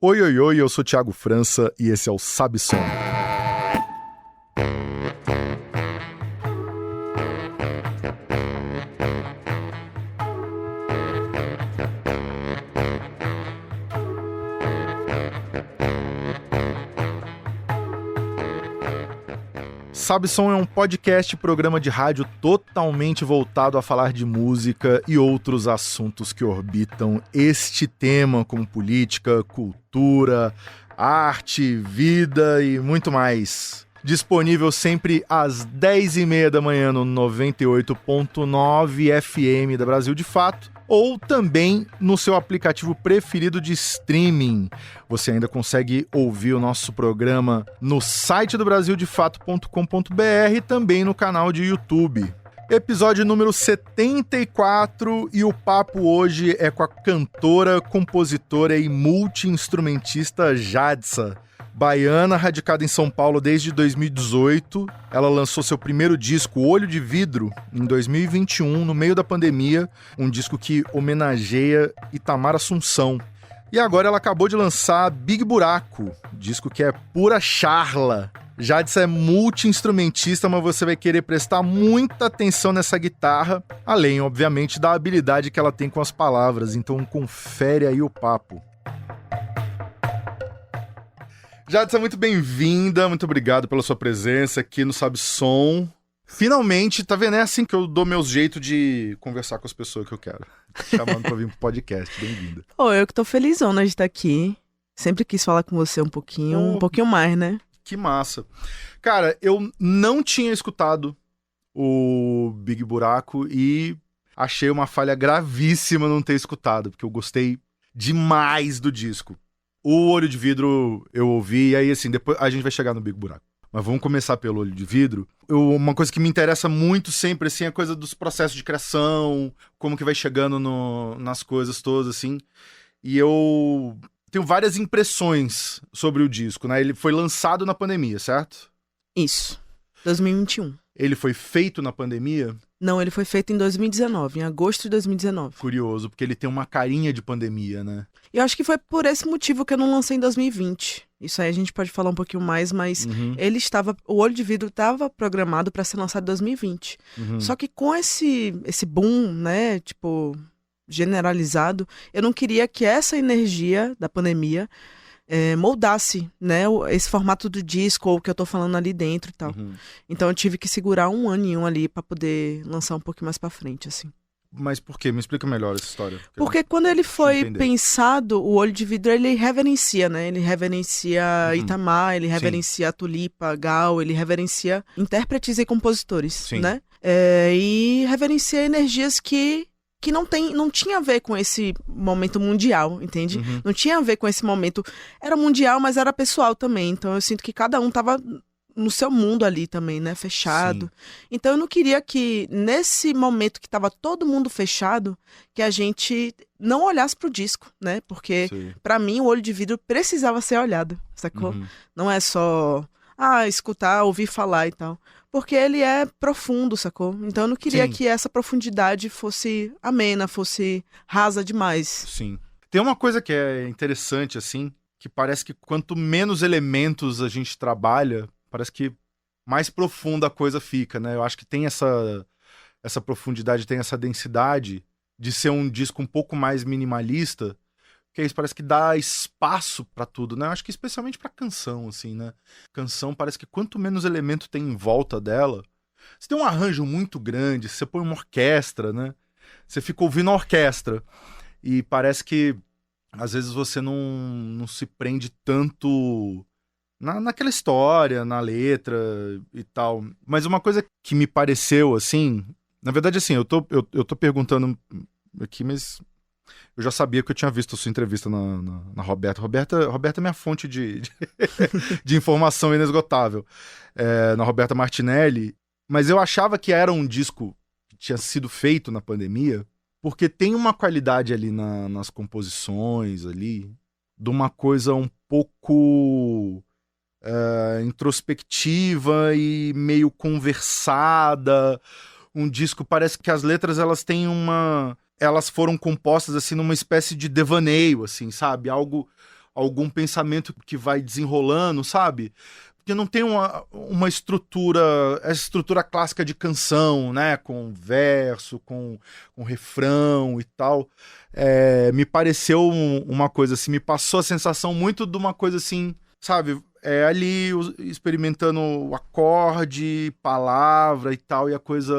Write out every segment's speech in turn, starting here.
Oi, oi, oi, eu sou Thiago França e esse é o Sabe Som. Sabe Som é um podcast, programa de rádio totalmente voltado a falar de música e outros assuntos que orbitam este tema, como política, cultura, arte, vida e muito mais. Disponível sempre às 10h30 da manhã no 98.9 FM da Brasil de Fato, ou também no seu aplicativo preferido de streaming. Você ainda consegue ouvir o nosso programa no site do brasildefato.com.br e também no canal de YouTube. Episódio número 74 e o papo hoje é com a cantora, compositora e multi-instrumentista Jadsa. Baiana, radicada em São Paulo desde 2018, ela lançou seu primeiro disco, Olho de Vidro, em 2021, no meio da pandemia, um disco que homenageia Itamar Assunção. E agora ela acabou de lançar Big Buraco, disco que é pura charla. Jadsa é multi-instrumentista, mas você vai querer prestar muita atenção nessa guitarra, além, obviamente, da habilidade que ela tem com as palavras, então confere aí o papo. Jadsa, muito bem-vinda, muito obrigado pela sua presença aqui no Sabe Som. Finalmente, tá vendo? É assim que eu dou meus jeitos de conversar com as pessoas que eu quero. Chamando pra vir pro podcast, bem-vinda. Pô, eu que tô felizona de estar aqui. Sempre quis falar com você um pouquinho mais, né? Que massa. Cara, eu não tinha escutado o Big Buraco e achei uma falha gravíssima não ter escutado, porque eu gostei demais do disco. O Olho de Vidro eu ouvi, e aí assim, depois a gente vai chegar no Big Buraco. Mas vamos começar pelo Olho de Vidro. Uma coisa que me interessa muito sempre, assim, é a coisa dos processos de criação, como que vai chegando nas coisas todas, assim. E eu tenho várias impressões sobre o disco, né? Ele foi lançado na pandemia, certo? Isso, 2021. Ele foi feito na pandemia? Não, ele foi feito em 2019, em agosto de 2019. Curioso, porque ele tem uma carinha de pandemia, né? E eu acho que foi por esse motivo que eu não lancei em 2020. Isso aí a gente pode falar um pouquinho mais, mas o Olho de Vidro estava programado para ser lançado em 2020. Só que com esse boom, né, tipo, generalizado, eu não queria que essa energia da pandemia moldasse, né, esse formato do disco ou o que eu tô falando ali dentro e tal. Então eu tive que segurar um aninho ali pra poder lançar um pouquinho mais pra frente, assim. Mas por quê? Me explica melhor essa história. Porque quando ele foi pensado, o Olho de Vidro, ele reverencia, né? Ele reverencia Itamar, ele reverencia a Tulipa, Gal, ele reverencia intérpretes e compositores, né? E reverencia energias que não tinha a ver com esse momento mundial, entende? Não tinha a ver com esse momento. Era mundial, mas era pessoal também. Então eu sinto que cada um tava no seu mundo ali também, né? Fechado. Sim. Então eu não queria que, nesse momento que tava todo mundo fechado, que a gente não olhasse pro disco, né? Porque, pra mim, o Olho de Vidro precisava ser olhado, sacou? Não é só, escutar, ouvir falar e tal. Porque ele é profundo, sacou? Então eu não queria que essa profundidade fosse amena, fosse rasa demais. Sim. Tem uma coisa que é interessante, assim, que parece que quanto menos elementos a gente trabalha, parece que mais profunda a coisa fica, né? Eu acho que tem essa profundidade, tem essa densidade de ser um disco um pouco mais minimalista, que isso parece que dá espaço pra tudo, né? Eu acho que especialmente pra canção, assim, né? Canção parece que quanto menos elemento tem em volta dela, você tem um arranjo muito grande, você põe uma orquestra, né? Você fica ouvindo a orquestra e parece que às vezes você não se prende tanto naquela história, na letra e tal. Mas uma coisa que me pareceu, assim, na verdade, assim, eu tô perguntando aqui, mas eu já sabia que eu tinha visto a sua entrevista na Roberta. Roberta é minha fonte de informação inesgotável. Na Roberta Martinelli. Mas eu achava que era um disco que tinha sido feito na pandemia, porque tem uma qualidade ali nas composições ali, de uma coisa um pouco introspectiva e meio conversada. Um disco, parece que as letras elas têm elas foram compostas assim numa espécie de devaneio, assim, sabe? Algo algum pensamento que vai desenrolando, sabe? Porque não tem uma estrutura, essa estrutura clássica de canção, né? Com verso, com refrão e tal. Me pareceu uma coisa assim, me passou a sensação muito de uma coisa assim, sabe? Ali experimentando o acorde, palavra e tal, e a coisa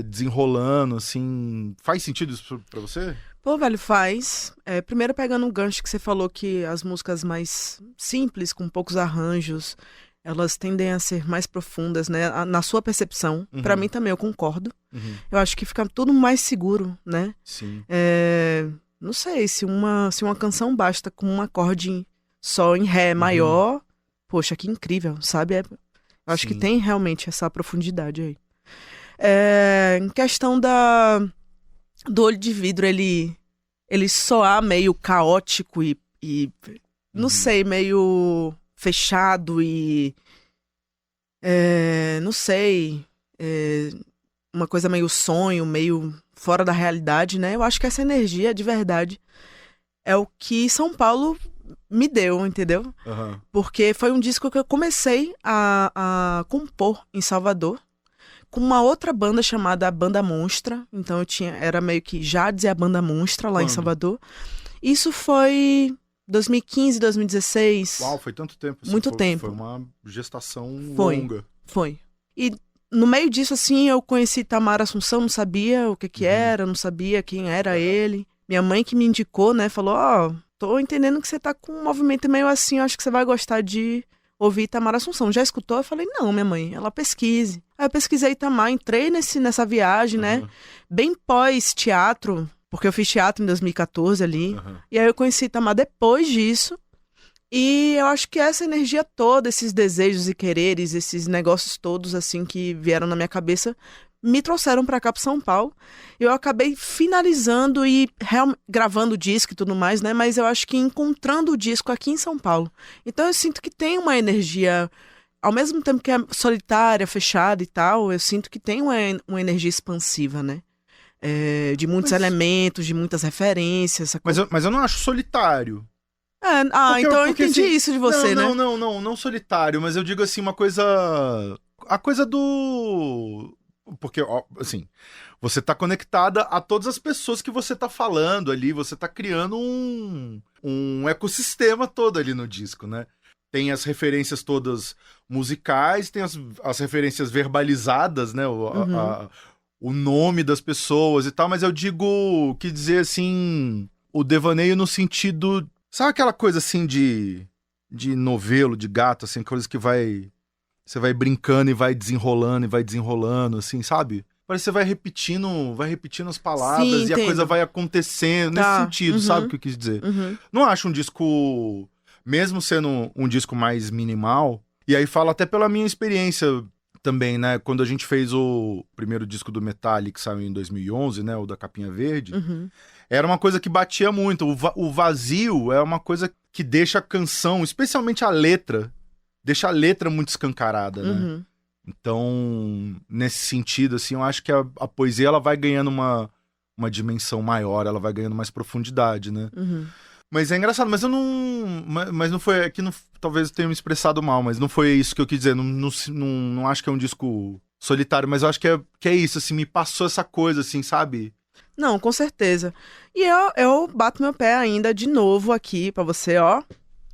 desenrolando, assim. Faz sentido isso pra você? Pô, velho, faz. Primeiro pegando um gancho que você falou que as músicas mais simples, com poucos arranjos, elas tendem a ser mais profundas, né? Na sua percepção. Uhum. Pra mim também, eu concordo. Uhum. Eu acho que fica tudo mais seguro, né? Sim. Não sei, se uma canção basta com um acorde só em Ré maior, poxa, que incrível, sabe? Eu acho que tem realmente essa profundidade aí. Em questão do Olho de Vidro, ele soar meio caótico e não sei, meio fechado e não sei, uma coisa meio sonho, meio fora da realidade, né? Eu acho que essa energia, de verdade, é o que São Paulo me deu, entendeu? Uhum. Porque foi um disco que eu comecei a compor em Salvador, com uma outra banda chamada Banda Monstra. Então era meio que Jades e a Banda Monstra lá em Salvador. Isso foi 2015, 2016. Uau, foi tanto tempo. Assim, muito tempo. Foi uma gestação longa. Foi. E no meio disso, assim, eu conheci Tamar Assunção, não sabia o que era, não sabia quem era ele. Minha mãe que me indicou, né, falou, tô entendendo que você tá com um movimento meio assim, eu acho que você vai gostar de ouvir Tamar Assunção. Já escutou? Eu falei, não, minha mãe, ela pesquise. Aí eu pesquisei Tamar, entrei nessa viagem, né? Bem pós-teatro, porque eu fiz teatro em 2014 ali. E aí eu conheci Tamar depois disso. E eu acho que essa energia toda, esses desejos e quereres, esses negócios todos, assim, que vieram na minha cabeça, me trouxeram pra cá, pro São Paulo. Eu acabei finalizando e gravando o disco e tudo mais, né? Mas eu acho que encontrando o disco aqui em São Paulo. Então eu sinto que tem uma energia, ao mesmo tempo que é solitária, fechada e tal, eu sinto que tem uma energia expansiva, né? De muitos elementos, de muitas referências. Mas eu não acho solitário. Então eu entendi assim, isso de você, né? Não solitário, mas eu digo assim, uma coisa... A coisa do... Porque, assim, você tá conectada a todas as pessoas que você tá falando ali, você tá criando um ecossistema todo ali no disco, né? Tem as referências todas musicais, tem as referências verbalizadas, né? O nome das pessoas e tal, mas eu digo que dizer assim, o devaneio no sentido... Sabe aquela coisa assim de novelo, de gato, assim, coisa que você vai brincando e vai desenrolando, assim, sabe? Parece que você vai repetindo as palavras. Sim, e a coisa vai acontecendo nesse sentido, sabe o que eu quis dizer? Não acho um disco, mesmo sendo um disco mais minimal, e aí falo até pela minha experiência também, né? Quando a gente fez o primeiro disco do Metallica, que saiu em 2011, né? O da capinha verde, era uma coisa que batia muito. O vazio é uma coisa que deixa a canção, especialmente a letra, deixa a letra muito escancarada, né? Então, nesse sentido, assim, eu acho que a poesia ela vai ganhando uma dimensão maior, ela vai ganhando mais profundidade, né? Mas é engraçado, mas eu não... Mas não foi... É que não, talvez eu tenha me expressado mal, mas não foi isso que eu quis dizer. Não acho que é um disco solitário, mas eu acho que é isso, assim, me passou essa coisa, assim, sabe? Não, com certeza. E eu bato meu pé ainda de novo aqui pra você, ó.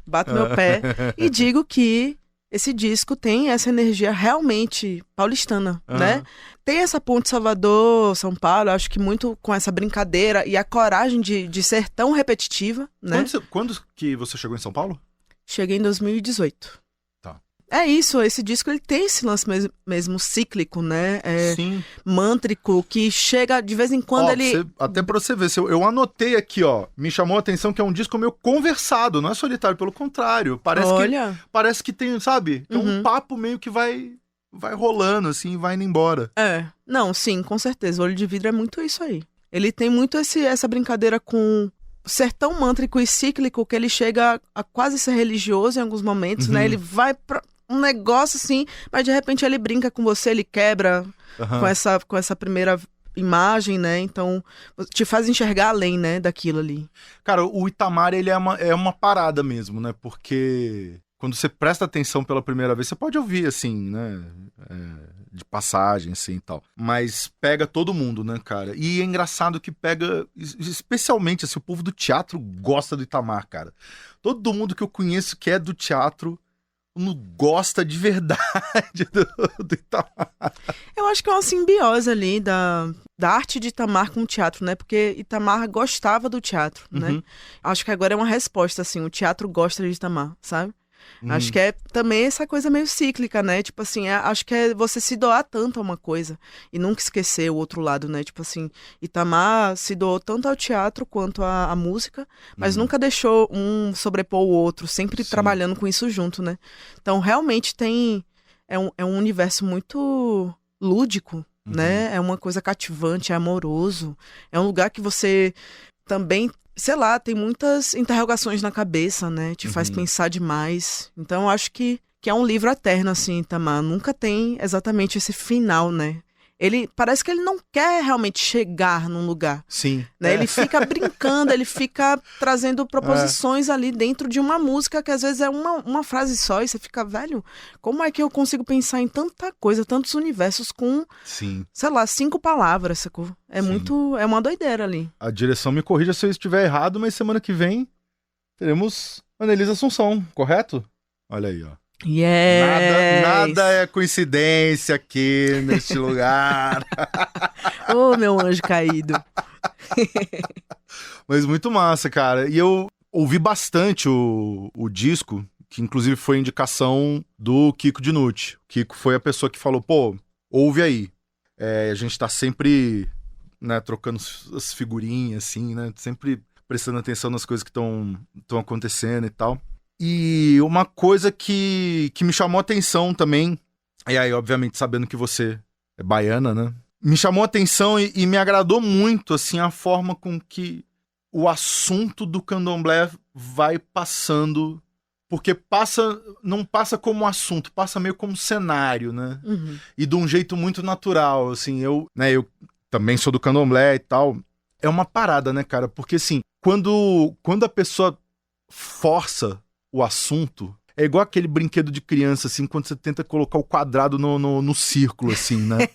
Bato meu pé e digo que esse disco tem essa energia realmente paulistana, né? Tem essa ponte Salvador, São Paulo, acho que muito com essa brincadeira e a coragem de ser tão repetitiva, né? Quando que você chegou em São Paulo? Cheguei em 2018. Tá. É isso, esse disco ele tem esse lance mesmo cíclico, né? Sim. Mântrico, que chega de vez em quando até pra você ver, eu anotei aqui, ó, me chamou a atenção que é um disco meio conversado, não é solitário, pelo contrário. Parece que tem, sabe? Que é um papo meio que vai rolando, assim, vai indo embora. Não, sim, com certeza. O Olho de Vidro é muito isso aí. Ele tem muito essa brincadeira com ser tão mântrico e cíclico que ele chega a quase ser religioso em alguns momentos, né? Ele vai pra um negócio assim, mas de repente ele brinca com você, ele quebra com essa primeira imagem, né? Então, te faz enxergar além, né, daquilo ali. Cara, o Itamar, ele é uma parada mesmo, né? Porque quando você presta atenção pela primeira vez, você pode ouvir, assim, né? De passagem, assim, e tal. Mas pega todo mundo, né, cara? E é engraçado que pega, especialmente, assim, o povo do teatro gosta do Itamar, cara. Todo mundo que eu conheço que é do teatro não gosta de verdade do Itamar. Eu acho que é uma simbiose ali da arte de Itamar com o teatro, né? Porque Itamar gostava do teatro, né? Acho que agora é uma resposta, assim, o teatro gosta de Itamar, sabe? Acho que é também essa coisa meio cíclica, né? Tipo assim, acho que é você se doar tanto a uma coisa e nunca esquecer o outro lado, né? Tipo assim, Itamar se doou tanto ao teatro quanto à música, mas nunca deixou um sobrepor o outro, sempre trabalhando com isso junto, né? Então, realmente é um universo muito lúdico, né? É uma coisa cativante, é amoroso, é um lugar que você também, sei lá, tem muitas interrogações na cabeça, né? Te faz pensar demais. Então, eu acho que é um livro eterno, assim, Itamar. Nunca tem exatamente esse final, né? Parece que ele não quer realmente chegar num lugar. Sim. Né? Ele fica brincando, ele fica trazendo proposições ali dentro de uma música que às vezes é uma frase só e você fica, velho, como é que eu consigo pensar em tanta coisa, tantos universos com, sei lá, 5 palavras, sacou? É uma doideira ali. A direção me corrija se eu estiver errado, mas semana que vem teremos Annelise Assunção, correto? Olha aí, ó. Yes. Nada é coincidência aqui neste lugar. Ô, meu anjo caído. Mas muito massa, cara. E eu ouvi bastante o disco, que inclusive foi indicação do Kiko Dinucci. O Kiko foi a pessoa que falou, pô, ouve aí. A gente tá sempre, né, trocando as figurinhas, assim, né? Sempre prestando atenção nas coisas que estão acontecendo e tal. E uma coisa que me chamou a atenção também, e aí, obviamente, sabendo que você é baiana, né? Me chamou a atenção e me agradou muito, assim, a forma com que o assunto do candomblé vai passando, porque não passa como assunto, passa meio como cenário, né? E de um jeito muito natural, assim, eu também sou do candomblé e tal. É uma parada, né, cara? Porque, assim, quando a pessoa força o assunto, é igual aquele brinquedo de criança, assim, quando você tenta colocar o quadrado no círculo, assim, né?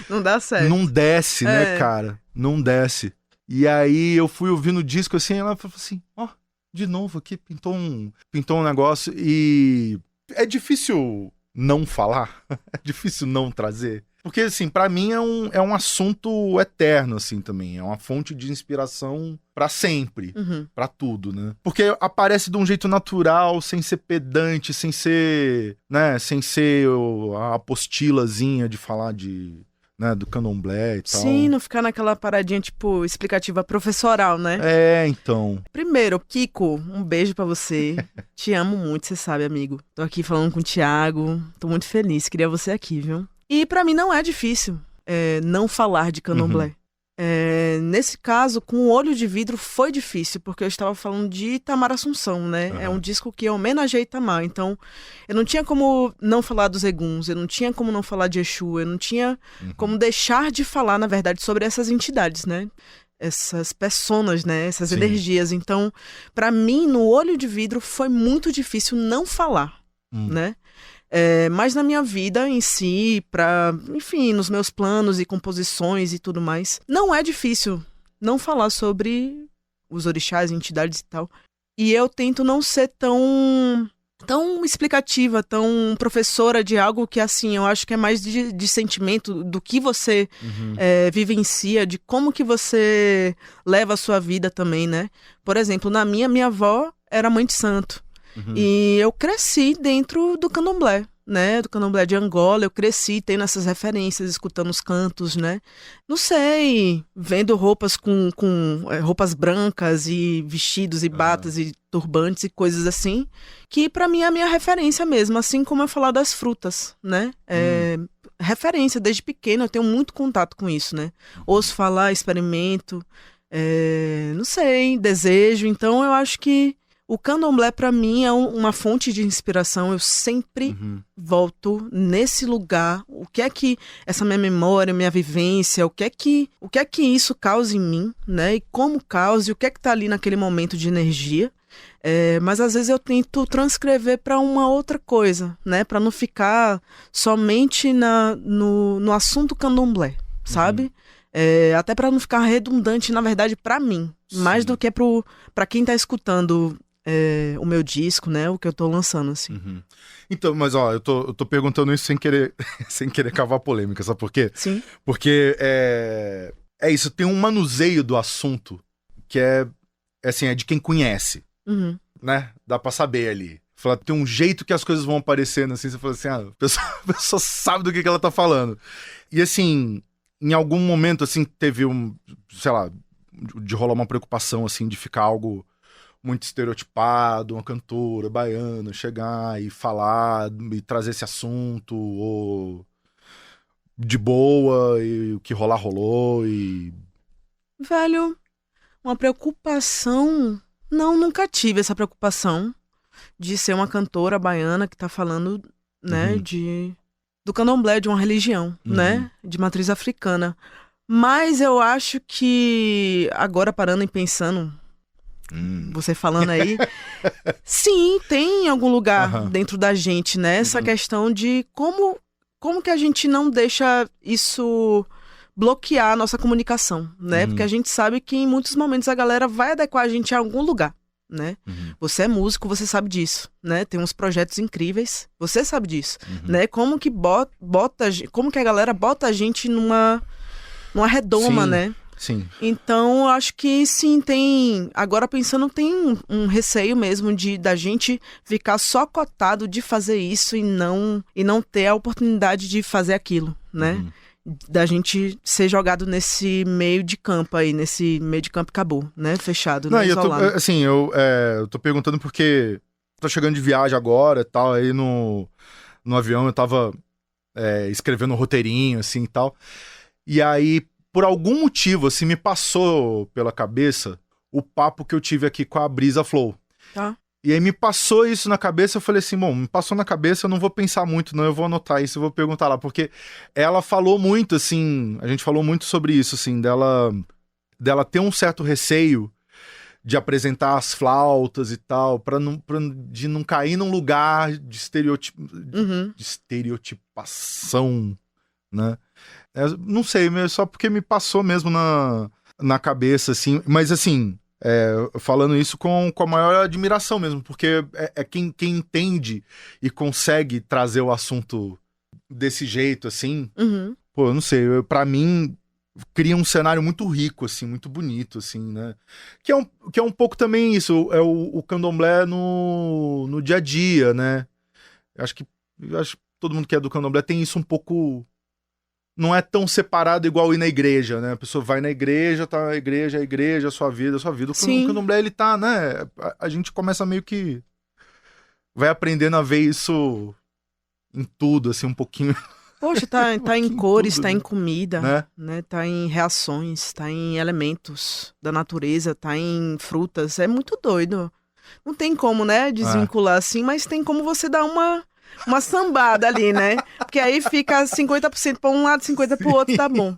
Não dá certo. Não desce, né, cara? Não desce. E aí eu fui ouvindo o disco, assim, ela falou assim, ó, de novo aqui, pintou um negócio e é difícil não falar, é difícil não trazer. Porque, assim, pra mim é um assunto eterno, assim, também. É uma fonte de inspiração pra sempre, pra tudo, né? Porque aparece de um jeito natural, sem ser pedante, sem ser, né? Sem ser a apostilazinha de falar do candomblé e tal. Sim, não ficar naquela paradinha, tipo, explicativa professoral, né? Então. Primeiro, Kiko, um beijo pra você. Te amo muito, você sabe, amigo. Tô aqui falando com o Thiago. Tô muito feliz, queria você aqui, viu? E pra mim não é difícil não falar de candomblé. Nesse caso, com o Olho de Vidro foi difícil, porque eu estava falando de Itamar Assunção, né? É um disco que homenageia Itamar, então eu não tinha como não falar dos Eguns, eu não tinha como não falar de Exu, eu não tinha como deixar de falar, na verdade, sobre essas entidades, né? Essas personas, né? Essas energias. Então, pra mim, no Olho de Vidro foi muito difícil não falar, né? Mas na minha vida em si, enfim, nos meus planos e composições e tudo mais, não é difícil não falar sobre os orixás, entidades e tal. E eu tento não ser tão explicativa, tão professora de algo que, assim, eu acho que é mais de sentimento, do que você vivencia, de como que você leva a sua vida também, né? Por exemplo, minha avó era mãe de santo. E eu cresci dentro do candomblé, né? Do candomblé de Angola. Eu cresci tendo essas referências, escutando os cantos, né? Não sei, vendo roupas com roupas brancas e vestidos e batas e turbantes e coisas assim, que pra mim é a minha referência mesmo, assim como eu falar das frutas, né? Referência, desde pequena eu tenho muito contato com isso, né? Ouço falar, experimento, não sei, desejo. Então eu acho que O candomblé, pra mim, é uma fonte de inspiração. Eu sempre volto nesse lugar. O que é que essa minha memória, minha vivência, o que é que isso causa em mim, né? E como causa, e o que é que tá ali naquele momento de energia. Mas às vezes eu tento transcrever para uma outra coisa, né? Para não ficar somente no assunto candomblé, sabe? Até para não ficar redundante, na verdade, para mim. Sim. Mais do que para quem tá escutando o meu disco, né? O que eu tô lançando, assim. Então, mas ó, eu tô perguntando isso sem querer cavar polêmica, sabe por quê? Sim. Porque é isso, tem um manuseio do assunto que é de quem conhece, né? Dá pra saber ali. Fala, tem um jeito que as coisas vão aparecendo, assim, você fala assim, a pessoa sabe do que ela tá falando. E assim, em algum momento, assim, teve sei lá, de rolar uma preocupação, assim, de ficar algo muito estereotipado, uma cantora baiana chegar e falar e trazer esse assunto, ou de boa, e o que rolar rolou, e... Velho, uma preocupação... Não, nunca tive essa preocupação de ser uma cantora baiana que tá falando, né, do candomblé, de uma religião, né, de matriz africana. Mas eu acho que, agora parando e pensando... Você falando aí, sim, tem em algum lugar dentro da gente, né? Essa questão de como que a gente não deixa isso bloquear a nossa comunicação, né? Porque a gente sabe que em muitos momentos a galera vai adequar a gente a algum lugar, né? Você é músico, você sabe disso, né? Tem uns projetos incríveis, você sabe disso, né? Como que como que a galera bota a gente numa redoma, sim. né? Sim. Então, acho que sim, tem... Agora pensando, tem um receio mesmo da gente ficar só cotado de fazer isso e não ter a oportunidade de fazer aquilo, né? Da gente ser jogado nesse meio de campo aí, nesse meio de campo acabou, né? Fechado, não, né? Isolado. Eu tô perguntando porque tô chegando de viagem agora e tal, aí no avião eu tava escrevendo um roteirinho, assim, e tal. E aí, por algum motivo, assim, me passou pela cabeça o papo que eu tive aqui com a Brisa Flow. Tá. E aí me passou isso na cabeça, eu falei assim, bom, me passou na cabeça, eu não vou pensar muito, não, eu vou anotar isso, eu vou perguntar lá, porque ela falou muito, assim, a gente falou muito sobre isso, assim, dela ter um certo receio de apresentar as flautas e tal, de não cair num lugar de estereotipação, né? Não sei, só porque me passou mesmo na cabeça, assim. Mas, assim, falando isso com a maior admiração mesmo, porque quem entende e consegue trazer o assunto desse jeito, assim. Pô, eu não sei, pra mim, cria um cenário muito rico, assim, muito bonito, assim, né? Que é um pouco também isso, o candomblé no dia a dia, né? Eu acho que todo mundo que é do candomblé tem isso um pouco... Não é tão separado igual ir na igreja, né? A pessoa vai na igreja, tá a igreja, a sua vida. O candomblé, ele tá, né? A gente começa meio que... Vai aprendendo a ver isso em tudo, assim, um pouquinho... Poxa, tá em cores, tudo, tá né? em comida, né? Tá em reações, tá em elementos da natureza, tá em frutas. É muito doido. Não tem como, né, desvincular assim, mas tem como você dar uma sambada ali, né? Porque aí fica 50% pra um lado, 50% pro outro, tá bom.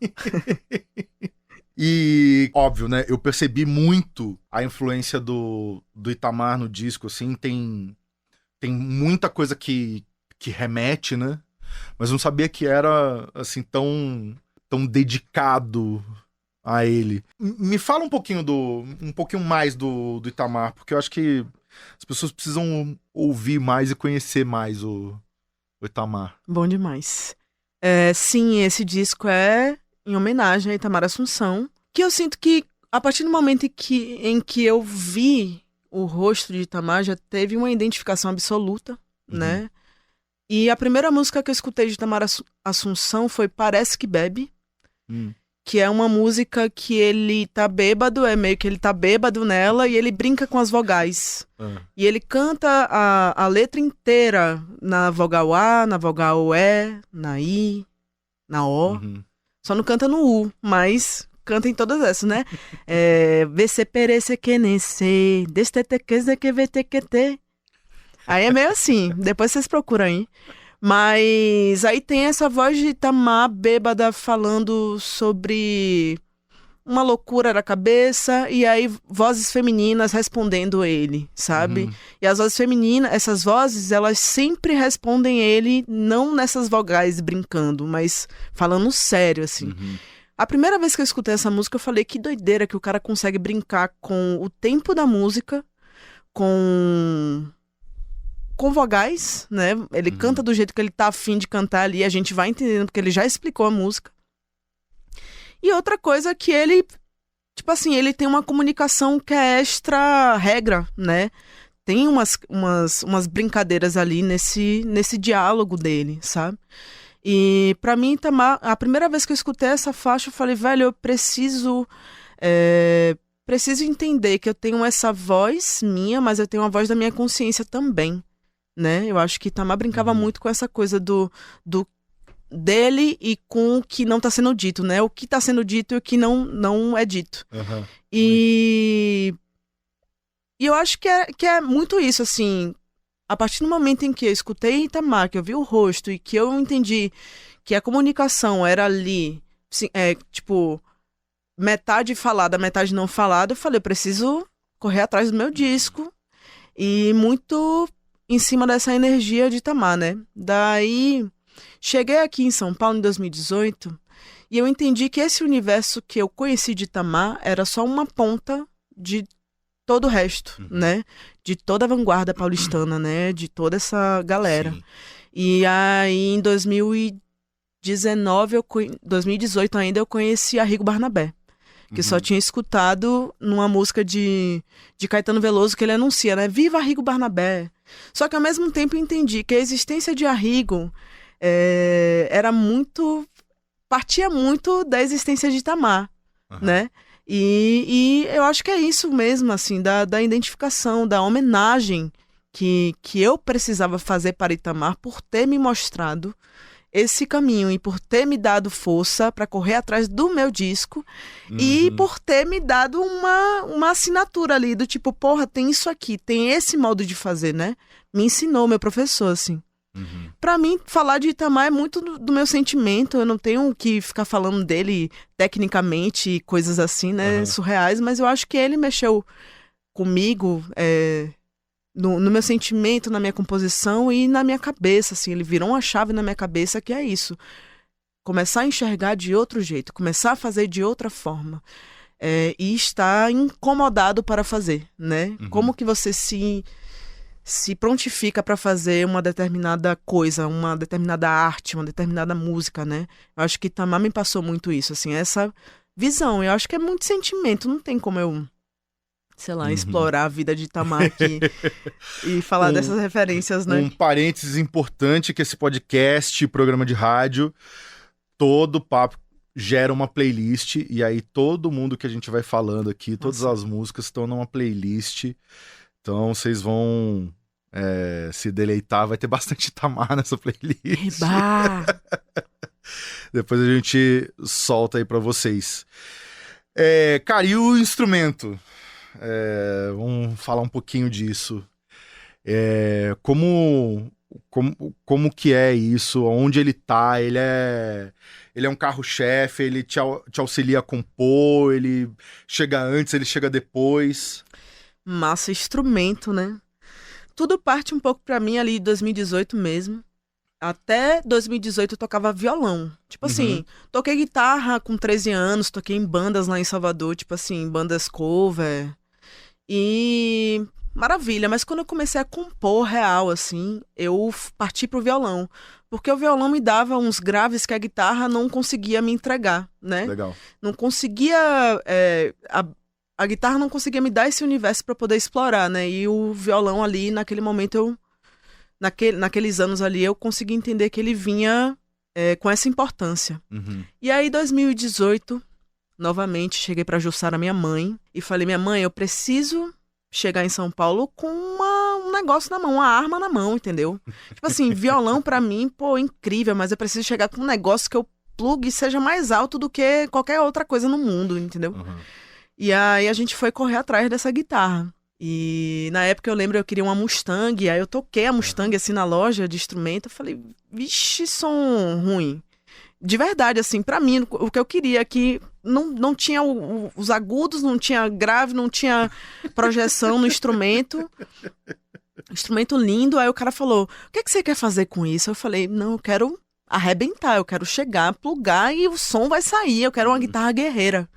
E, óbvio, né? Eu percebi muito a influência do Itamar no disco, assim. Tem muita coisa que remete, né? Mas não sabia que era, assim, tão dedicado a ele. Me fala um pouquinho mais do Itamar, porque eu acho que as pessoas precisam ouvir mais e conhecer mais o Itamar. Bom demais. Sim, esse disco é em homenagem a Itamar Assunção, que eu sinto que, a partir do momento em que eu vi o rosto de Itamar, já teve uma identificação absoluta, né? E a primeira música que eu escutei de Itamar Assunção foi Parece que Bebe, que é uma música que ele tá bêbado, meio que ele tá bêbado nela e ele brinca com as vogais. E ele canta a letra inteira na vogal A, na vogal E, na I, na O. Só não canta no U, mas canta em todas essas, né? VC perece que nem sei, destetequeza que VTQT. Aí é meio assim, depois vocês procuram aí. Mas aí tem essa voz de Itamar bêbada falando sobre uma loucura na cabeça, e aí vozes femininas respondendo ele, sabe? E as vozes femininas, essas vozes, elas sempre respondem ele, não nessas vogais brincando, mas falando sério, assim. A primeira vez que eu escutei essa música, eu falei, que doideira que o cara consegue brincar com o tempo da música, com vogais, né? Ele canta do jeito que ele tá afim de cantar ali, a gente vai entendendo, porque ele já explicou a música. E outra coisa que ele, tipo assim, ele tem uma comunicação que é extra regra, né? Tem umas brincadeiras ali nesse diálogo dele, sabe? E pra mim, Itamar, a primeira vez que eu escutei essa faixa, eu falei, velho, eu preciso entender que eu tenho essa voz minha, mas eu tenho uma voz da minha consciência também, né? Eu acho que Itamar brincava muito com essa coisa dele e com o que não tá sendo dito, né? O que tá sendo dito e o que não é dito. E eu acho que é muito isso, assim, a partir do momento em que eu escutei Itamar, que eu vi o rosto e que eu entendi que a comunicação era ali, assim, tipo, metade falada, metade não falada, eu falei, eu preciso correr atrás do meu disco, e muito em cima dessa energia de Itamar, né? Daí cheguei aqui em São Paulo em 2018 e eu entendi que esse universo que eu conheci de Itamar era só uma ponta de todo o resto, né? De toda a vanguarda paulistana, né? De toda essa galera. Sim. E aí em 2018 ainda, eu conheci Arrigo Barnabé, que só tinha escutado numa música de Caetano Veloso que ele anuncia, né? Viva Arrigo Barnabé! Só que ao mesmo tempo eu entendi que a existência de Arrigo partia muito da existência de Itamar, né? E eu acho que é isso mesmo, assim, da identificação, da homenagem que eu precisava fazer para Itamar por ter me mostrado esse caminho e por ter me dado força para correr atrás do meu disco e por ter me dado uma assinatura ali do tipo, porra, tem isso aqui, tem esse modo de fazer, né? Me ensinou meu professor, assim. Pra mim, falar de Itamar é muito do meu sentimento, eu não tenho que ficar falando dele tecnicamente, coisas assim, né, surreais, mas eu acho que ele mexeu comigo no meu sentimento, na minha composição e na minha cabeça, assim, ele virou uma chave na minha cabeça que é isso, começar a enxergar de outro jeito, começar a fazer de outra forma, e estar incomodado para fazer, né, como que você se prontifica para fazer uma determinada coisa, uma determinada arte, uma determinada música, né? Eu acho que Itamar me passou muito isso, assim, essa visão. Eu acho que é muito sentimento, não tem como eu, sei lá, explorar a vida de Itamar aqui e falar dessas referências, né? Um parênteses importante que esse podcast, programa de rádio, todo papo gera uma playlist, e aí todo mundo que a gente vai falando aqui, todas as músicas estão numa playlist. Então vocês vão se deleitar, vai ter bastante Itamar nessa playlist. Depois a gente solta aí pra vocês. Cara, e o instrumento? Vamos falar um pouquinho disso. Como que é isso? Onde ele tá? Ele é um carro-chefe? Ele te auxilia a compor? Ele chega antes? Ele chega depois? Massa, instrumento, né? Tudo parte um pouco pra mim ali de 2018 mesmo. Até 2018 eu tocava violão. Tipo assim, toquei guitarra com 13 anos, toquei em bandas lá em Salvador, tipo assim, bandas cover. E maravilha, mas quando eu comecei a compor real, assim, eu parti pro violão. Porque o violão me dava uns graves que a guitarra não conseguia me entregar, né? Legal. Não conseguia... A guitarra não conseguia me dar esse universo para poder explorar, né? E o violão ali, naquele momento, naqueles anos ali, eu consegui entender que ele vinha com essa importância. E aí, 2018, novamente, cheguei para Jussara, minha mãe, e falei, minha mãe, eu preciso chegar em São Paulo com um negócio na mão, uma arma na mão, entendeu? Tipo assim, violão pra mim, pô, incrível, mas eu preciso chegar com um negócio que eu plug seja mais alto do que qualquer outra coisa no mundo, entendeu? Uhum. E aí a gente foi correr atrás dessa guitarra. E na época eu lembro, eu queria uma Mustang, aí eu toquei a Mustang assim na loja de instrumento, eu falei, vixe, som ruim. De verdade, assim, pra mim, o que eu queria é que não tinha os agudos, não tinha grave, não tinha projeção no instrumento. Instrumento lindo. Aí o cara falou, o que você quer fazer com isso? Eu falei, não, eu quero arrebentar, eu quero chegar, plugar e o som vai sair, eu quero uma guitarra guerreira.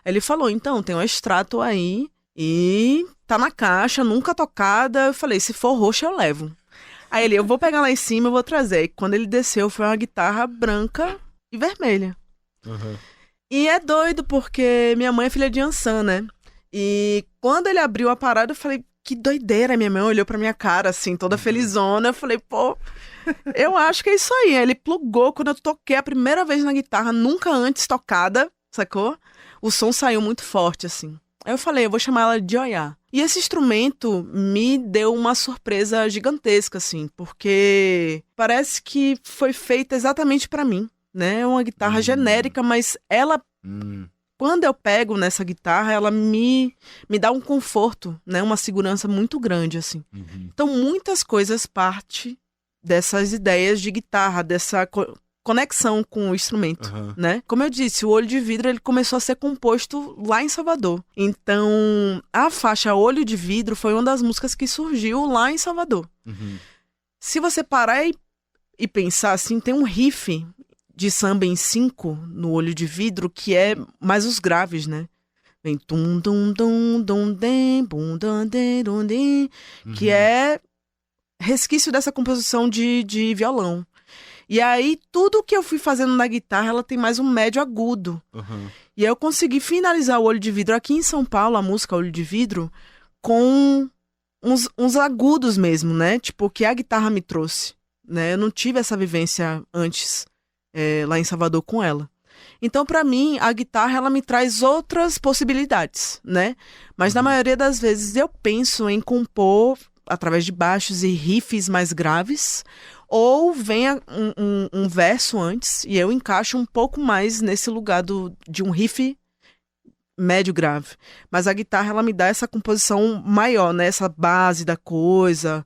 Aí ele falou, então, tem um extrato aí e tá na caixa, nunca tocada. Eu falei, se for roxa eu levo. Aí ele, eu vou pegar lá em cima, eu vou trazer. E quando ele desceu, foi uma guitarra branca e vermelha. Uhum. E é doido, porque minha mãe é filha de Ansan, né? E quando ele abriu a parada, eu falei, que doideira. Minha mãe olhou pra minha cara, assim, toda felizona. Eu falei, pô, eu acho que é isso aí. Aí ele plugou, quando eu toquei a primeira vez na guitarra, nunca antes tocada, sacou? O som saiu muito forte, assim. Aí eu falei, eu vou chamar ela de Oiá. E esse instrumento me deu uma surpresa gigantesca, assim, porque parece que foi feita exatamente pra mim, né? É uma guitarra genérica, mas ela, quando eu pego nessa guitarra, ela me dá um conforto, né? Uma segurança muito grande, assim. Uhum. Então, muitas coisas partem dessas ideias de guitarra, dessa conexão com o instrumento, né? Como eu disse, o Olho de Vidro ele começou a ser composto lá em Salvador. Então, a faixa Olho de Vidro foi uma das músicas que surgiu lá em Salvador. Uhum. Se você parar e pensar assim, tem um riff de samba em 5 no Olho de Vidro que é mais os graves, né? Vem tum dum dum dum dem bum dum dem dum dem, que é resquício dessa composição de violão. E aí, tudo que eu fui fazendo na guitarra, ela tem mais um médio agudo. Uhum. E aí eu consegui finalizar o Olho de Vidro aqui em São Paulo, a música Olho de Vidro, com uns agudos mesmo, né? Tipo, que a guitarra me trouxe, né? Eu não tive essa vivência antes, lá em Salvador com ela. Então, pra mim, a guitarra, ela me traz outras possibilidades, né? Mas na maioria das vezes eu penso em compor através de baixos e riffs mais graves, ou vem um verso antes e eu encaixo um pouco mais nesse lugar de um riff médio grave. Mas a guitarra, ela me dá essa composição maior, né? Essa base da coisa.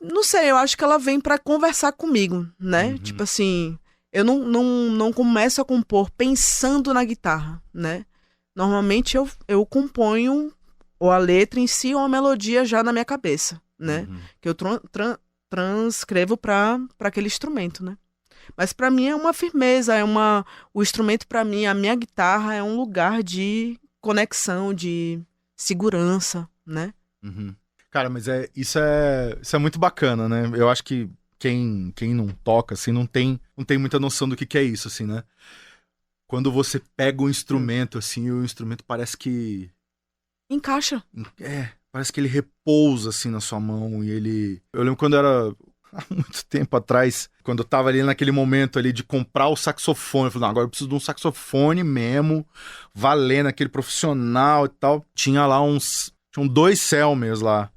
Não sei, eu acho que ela vem pra conversar comigo, né? Tipo assim, eu não começo a compor pensando na guitarra, né? Normalmente eu componho ou a letra em si ou a melodia já na minha cabeça, né? Que eu transcrevo para aquele instrumento, né? Mas para mim é uma firmeza, o instrumento para mim, a minha guitarra é um lugar de conexão, de segurança, né? Uhum. Cara, mas isso é muito bacana, né? Eu acho que quem não toca, assim, não tem muita noção do que é isso, assim, né? Quando você pega um instrumento, assim, o instrumento parece que... encaixa. Parece que ele repousa, assim, na sua mão e ele... Eu lembro quando era... há muito tempo atrás, quando eu tava ali naquele momento ali de comprar o saxofone, eu falei, não, agora eu preciso de um saxofone mesmo, valendo, aquele profissional e tal. Tinha lá tinham 2 Selmers lá.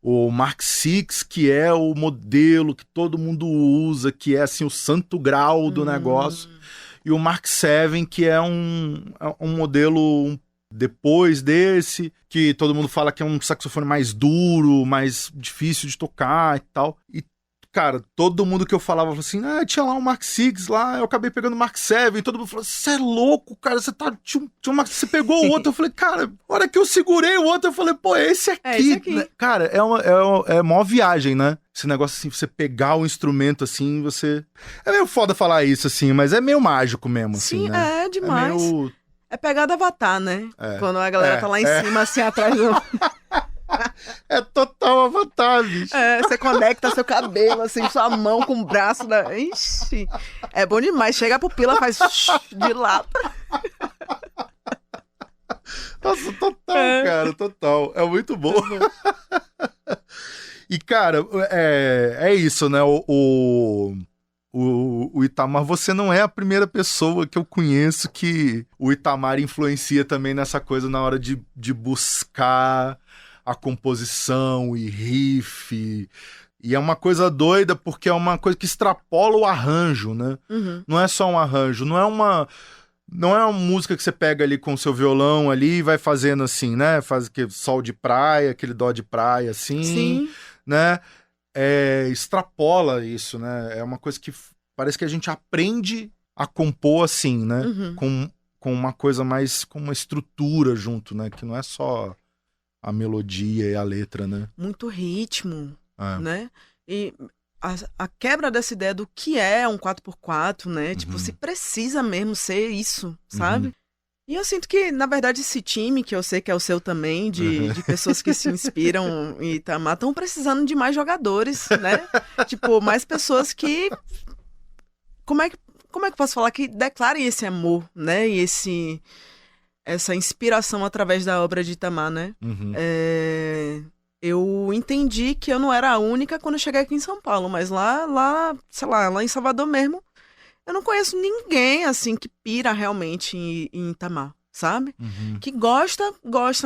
O Mark VI, que é o modelo que todo mundo usa, que é, assim, o santo grau do negócio. E o Mark VII, que é um modelo... depois desse, que todo mundo fala que é um saxofone mais duro, mais difícil de tocar e tal. E, cara, todo mundo que eu falava assim, tinha lá um Mark VI lá, eu acabei pegando o Mark VII, e todo mundo falou, você é louco, cara, você pegou o outro. Eu falei, cara, na hora que eu segurei o outro, eu falei, pô, é esse aqui. É esse aqui. Cara, é mó viagem, né? Esse negócio assim, você pegar o instrumento assim, você... É meio foda falar isso, assim, mas é meio mágico mesmo, assim, Sim, né? é demais. É meio... É pegada Avatar, né? Quando a galera tá lá em cima, assim, atrás do... É total Avatar, bicho. Você conecta seu cabelo, assim, sua mão com o braço da... Ixi, é bom demais. Chega a pupila, faz de lá pra... Nossa, total, cara, total. É muito bom. E, cara, é isso, né? O Itamar, você não é a primeira pessoa que eu conheço que o Itamar influencia também nessa coisa na hora de buscar a composição e riff. E é uma coisa doida porque é uma coisa que extrapola o arranjo, né? Não é só um arranjo, não é uma música que você pega ali com o seu violão ali e vai fazendo assim, né? Faz aquele sol de praia, aquele dó de praia, assim. Sim. Né? Extrapola isso, né? É uma coisa que parece que a gente aprende a compor assim, né? Com uma coisa mais, com uma estrutura junto, né? Que não é só a melodia e a letra, né? Muito ritmo, né? E a quebra dessa ideia do que é um 4x4, né? Tipo, se precisa mesmo ser isso, sabe? E eu sinto que, na verdade, esse time, que eu sei que é o seu também, de pessoas que se inspiram em Itamar, estão precisando de mais jogadores, né? Tipo, mais pessoas que... Como é que eu posso falar? Que declarem esse amor, né? E essa inspiração através da obra de Itamar, né? Eu entendi que eu não era a única quando eu cheguei aqui em São Paulo, mas lá em Salvador mesmo, eu não conheço ninguém, assim, que pira realmente em Itamar, sabe? Que gosta,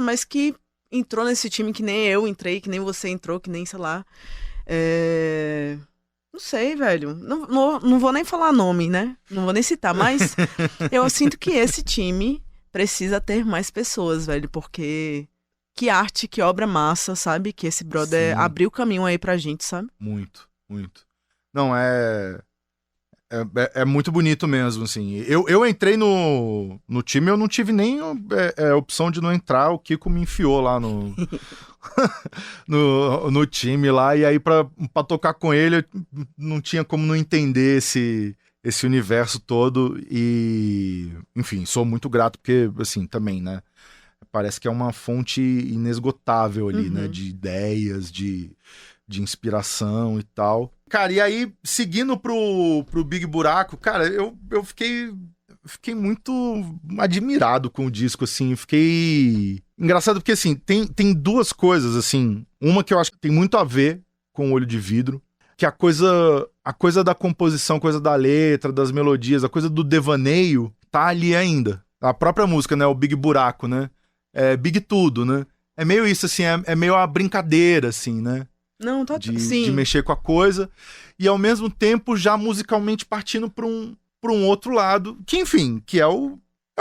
mas que entrou nesse time que nem eu entrei, que nem você entrou, que nem, sei lá. Não sei, velho. Não vou nem falar nome, né? Não vou nem citar, mas eu sinto que esse time precisa ter mais pessoas, velho, porque... Que arte, que obra massa, sabe? Que esse brother abriu o caminho aí pra gente, sabe? Muito, muito. Não, é muito bonito mesmo, assim. Eu entrei no time, eu não tive nem a opção de não entrar, o Kiko me enfiou lá no time lá, e aí pra tocar com ele, eu não tinha como não entender esse universo todo, e enfim, sou muito grato, porque, assim, também, né? Parece que é uma fonte inesgotável ali, né? De ideias, de inspiração e tal. Cara, e aí, seguindo pro Big Buraco, cara, eu fiquei muito admirado com o disco, assim. Fiquei... Engraçado porque, assim, tem duas coisas, assim. Uma que eu acho que tem muito a ver com o Olho de Vidro, que a coisa da composição, a coisa da letra, das melodias, a coisa do devaneio, tá ali ainda. A própria música, né? O Big Buraco, né? É Big Tudo, né? É meio isso, assim, é meio a brincadeira, assim, né? Não, tá de mexer com a coisa. E ao mesmo tempo já musicalmente partindo pra um outro lado, que enfim, que é o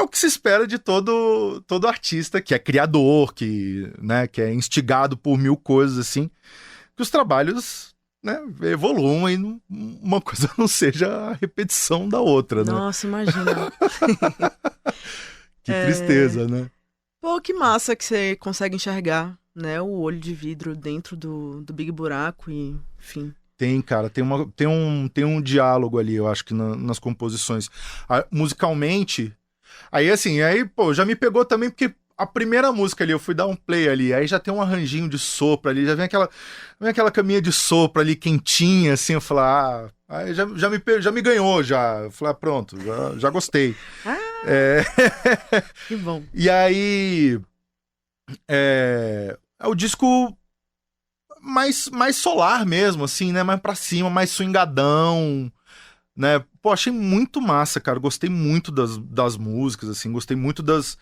que se espera de todo artista, que é criador, que é instigado por mil coisas, assim, que os trabalhos, né, evoluam e uma coisa não seja a repetição da outra, né? Nossa, imagina. Que tristeza, né? Pô, que massa que você consegue enxergar, né, o Olho de Vidro dentro do Big Buraco e, enfim. Tem, cara, tem um diálogo ali, eu acho que nas composições. Musicalmente, pô, já me pegou também porque a primeira música ali, eu fui dar um play ali, aí já tem um arranjinho de sopro ali, já vem aquela caminha de sopro ali quentinha, assim, eu falo, aí já me ganhou, já. Eu falei, pronto, já gostei. Que bom. E aí, é o disco mais solar mesmo, assim, né? Mais pra cima, mais swingadão, né? Pô, achei muito massa, cara. Gostei muito das músicas, assim. Gostei muito dessas...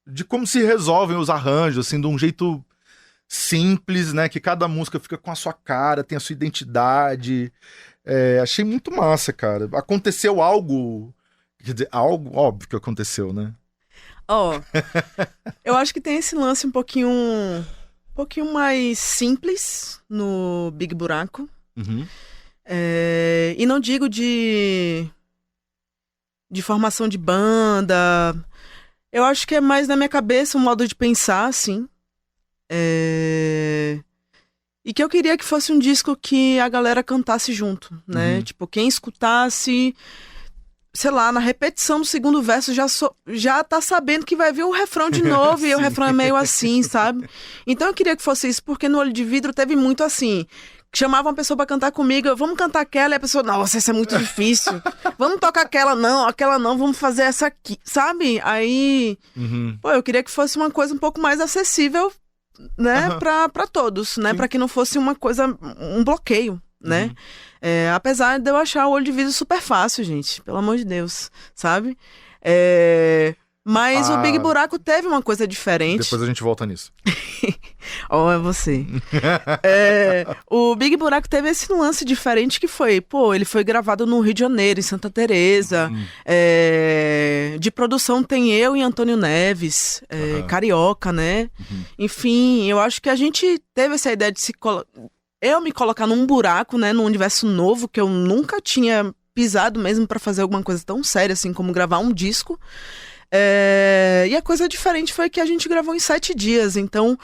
de como se resolvem os arranjos, assim, de um jeito simples, né? Que cada música fica com a sua cara, tem a sua identidade. Achei muito massa, cara. Aconteceu algo... Quer dizer, algo óbvio que aconteceu, né? Eu acho que tem esse lance um pouquinho mais simples no Big Buraco. E não digo de formação de banda. Eu acho que é mais na minha cabeça um modo de pensar, assim. E que eu queria que fosse um disco que a galera cantasse junto, né? Tipo, quem escutasse, sei lá, na repetição do segundo verso já tá sabendo que vai vir o refrão de novo e o refrão é meio assim, sabe? Então eu queria que fosse isso, porque no Olho de Vidro teve muito assim, chamava uma pessoa pra cantar comigo, vamos cantar aquela, e a pessoa, nossa, essa é muito difícil, vamos tocar aquela não, vamos fazer essa aqui, sabe? Aí, pô, eu queria que fosse uma coisa um pouco mais acessível, né, pra todos, né, pra que não fosse uma coisa, um bloqueio, né? Apesar de eu achar o Olho de Vidro super fácil, gente, pelo amor de Deus, sabe? Mas o Big Buraco teve uma coisa diferente. Depois a gente volta nisso. É você. O Big Buraco teve esse nuance diferente que foi, ele foi gravado no Rio de Janeiro, em Santa Teresa. De produção tem eu e Antônio Neves, carioca, né? Enfim, eu acho que a gente teve essa ideia de eu me colocar num buraco, né? Num universo novo que eu nunca tinha pisado mesmo pra fazer alguma coisa tão séria assim como gravar um disco. E a coisa diferente foi que a gente gravou em 7 dias, então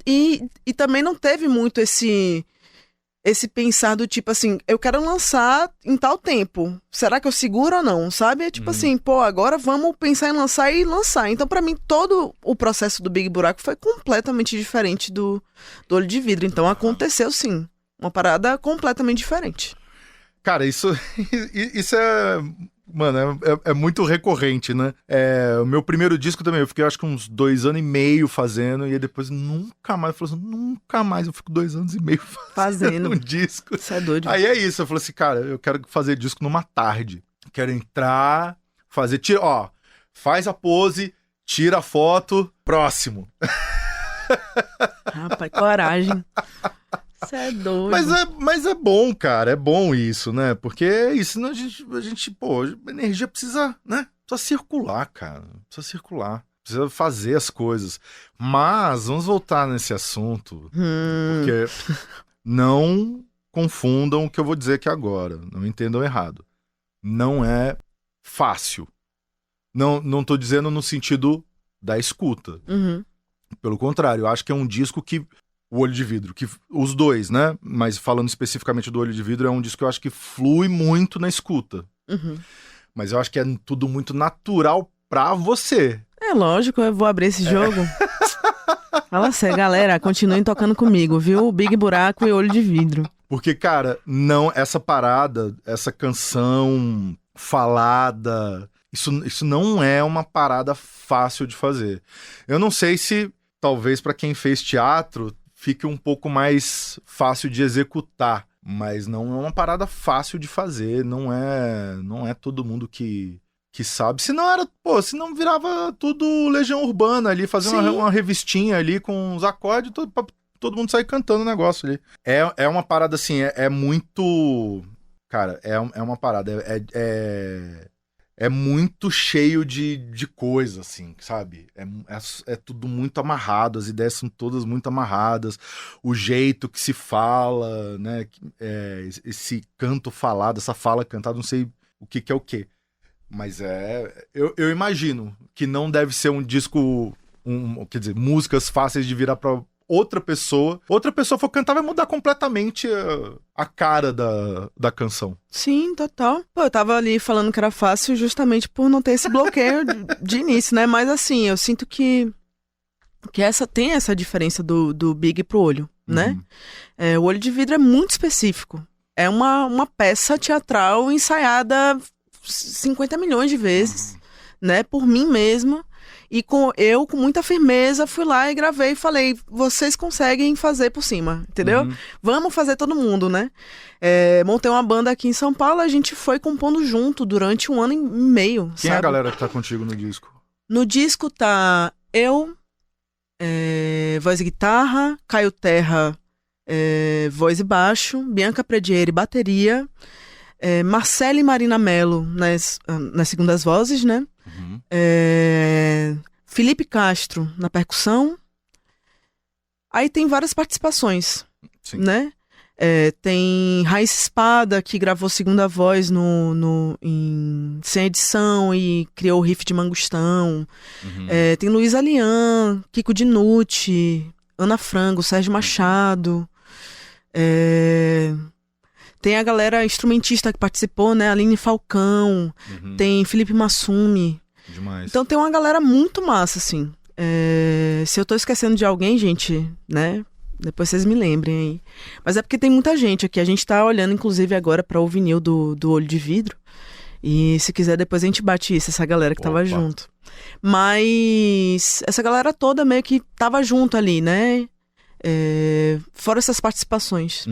e também não teve muito esse pensar do tipo assim, eu quero lançar em tal tempo, será que eu seguro ou não, sabe? É tipo assim, agora vamos pensar em lançar e lançar. Então pra mim todo o processo do Big Buraco foi completamente diferente do Olho de Vidro, então aconteceu sim, uma parada completamente diferente. Cara, isso é... Mano, é muito recorrente, né? O meu primeiro disco também, eu fiquei acho que uns 2 anos e meio fazendo, e aí depois nunca mais, eu falei assim, nunca mais eu fico 2 anos e meio fazendo um disco. Isso é doido. Aí é isso, eu falei assim, cara, eu quero fazer disco numa tarde. Quero entrar, fazer, faz a pose, tira a foto, próximo. Rapaz, coragem. Você é doido. Mas é bom, cara, é bom isso, né? Porque é isso, senão a gente, a energia precisa, né? Precisa circular, cara. Precisa circular. Precisa fazer as coisas. Mas, vamos voltar nesse assunto, porque não confundam o que eu vou dizer aqui agora. Não entendam errado. Não é fácil. Não tô dizendo no sentido da escuta. Pelo contrário, eu acho que é um disco que o Olho de Vidro, que os dois, né? Mas falando especificamente do Olho de Vidro, é um disco que eu acho que flui muito na escuta. Mas eu acho que é tudo muito natural pra você. É lógico, eu vou abrir esse jogo. Fala sério, galera, continuem tocando comigo, viu? Big Buraco e Olho de Vidro. Porque, cara, essa parada, essa canção falada, isso não é uma parada fácil de fazer. Eu não sei se, talvez pra quem fez teatro, fique um pouco mais fácil de executar, mas não é uma parada fácil de fazer, não é todo mundo que sabe. Senão virava tudo Legião Urbana ali, fazer uma revistinha ali com os acordes, pra todo mundo sair cantando o negócio ali. É uma parada assim, é muito... Cara, é uma parada, é muito cheio de coisa, assim, sabe? É tudo muito amarrado, as ideias são todas muito amarradas, o jeito que se fala, né? Esse canto falado, essa fala cantada, não sei o que é o quê. Mas eu imagino que não deve ser um disco, quer dizer, músicas fáceis de virar pra outra pessoa for cantar, vai mudar completamente a cara da canção. Sim, total. Eu tava ali falando que era fácil justamente por não ter esse bloqueio de início, né? Mas assim, eu sinto que tem essa diferença do Big pro Olho, né? O Olho de Vidro é muito específico. É uma peça teatral ensaiada 50 milhões de vezes, né? Por mim mesma. E com muita firmeza, fui lá e gravei e falei, vocês conseguem fazer por cima, entendeu? Vamos fazer todo mundo, né? Montei uma banda aqui em São Paulo, a gente foi compondo junto durante 1 ano e meio, Quem é a galera que tá contigo no disco? No disco tá eu, voz e guitarra, Caio Terra, voz e baixo, Bianca Predieri, bateria, Marcela e Marina Mello nas segundas vozes, né? Felipe Castro na percussão. Aí tem várias participações, né? Tem Raíssa Espada, que gravou segunda voz sem edição e criou o riff de Mangustão. Tem Luiz Alian, Kiko Dinucci, Ana Frango, Sérgio Machado. Tem a galera instrumentista que participou, né? Aline Falcão, tem Felipe Massumi. Demais. Então tem uma galera muito massa, assim. Se eu tô esquecendo de alguém, gente, né? Depois vocês me lembrem aí. Mas é porque tem muita gente aqui. A gente tá olhando, inclusive, agora para o vinil do Olho de Vidro. E se quiser, depois a gente bate isso, essa galera que tava junto. Mas essa galera toda meio que tava junto ali, né? Fora essas participações.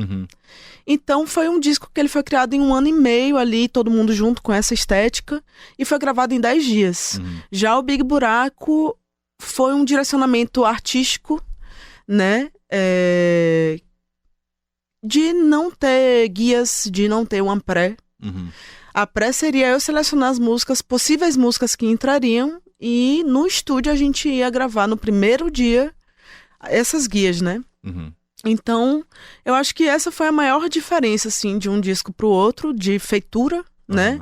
Então foi um disco que ele foi criado em 1 ano e meio ali, todo mundo junto com essa estética, e foi gravado em 10 dias. Já o Big Buraco foi um direcionamento artístico, né? De não ter guias, de não ter uma pré. A pré seria eu selecionar as músicas, possíveis músicas que entrariam, e no estúdio a gente ia gravar no primeiro dia essas guias, né? Então, eu acho que essa foi a maior diferença, assim, de um disco pro outro, de feitura, né?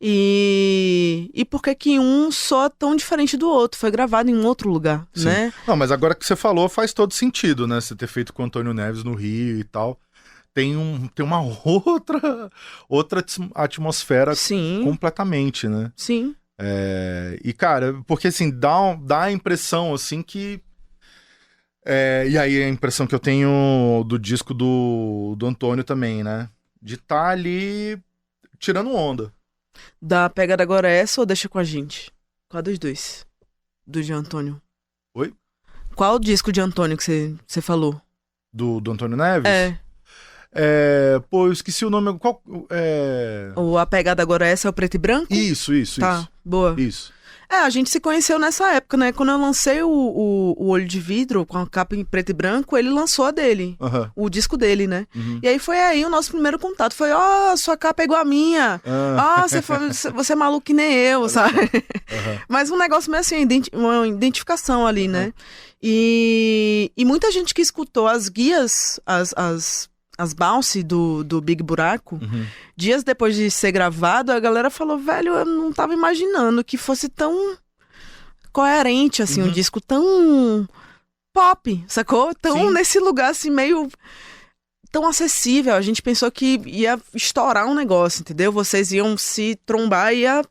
E por que um soa tão diferente do outro? Foi gravado em um outro lugar, né? Não, mas agora que você falou, faz todo sentido, né? Você ter feito com o Antônio Neves no Rio e tal. Tem uma outra atmosfera completamente, né? Sim. E, cara, porque assim, dá a impressão, assim, que... e aí a impressão que eu tenho do disco do Antônio também, né? De estar ali tirando onda. Da Pegada Agora é essa ou Deixa com a Gente? Qual dos dois? Do de Antônio. Oi? Qual o disco de Antônio que você falou? Do Antônio Neves? Pô, eu esqueci o nome. Qual? O A Pegada Agora é essa é o preto e branco? Isso. Tá, boa. Isso. A gente se conheceu nessa época, né? Quando eu lancei o Olho de Vidro, com a capa em preto e branco, ele lançou a dele. O disco dele, né? E aí foi aí o nosso primeiro contato. Foi, sua capa é igual a minha. Você é maluco que nem eu, sabe? Mas um negócio meio assim, uma identificação ali, né? E muita gente que escutou as guias, as bounce do Big Buraco, dias depois de ser gravado, a galera falou, velho, eu não tava imaginando que fosse tão coerente, assim, um disco tão pop, sacou? Tão nesse lugar, assim, meio tão acessível. A gente pensou que ia estourar um negócio, entendeu? Vocês iam se trombar e ia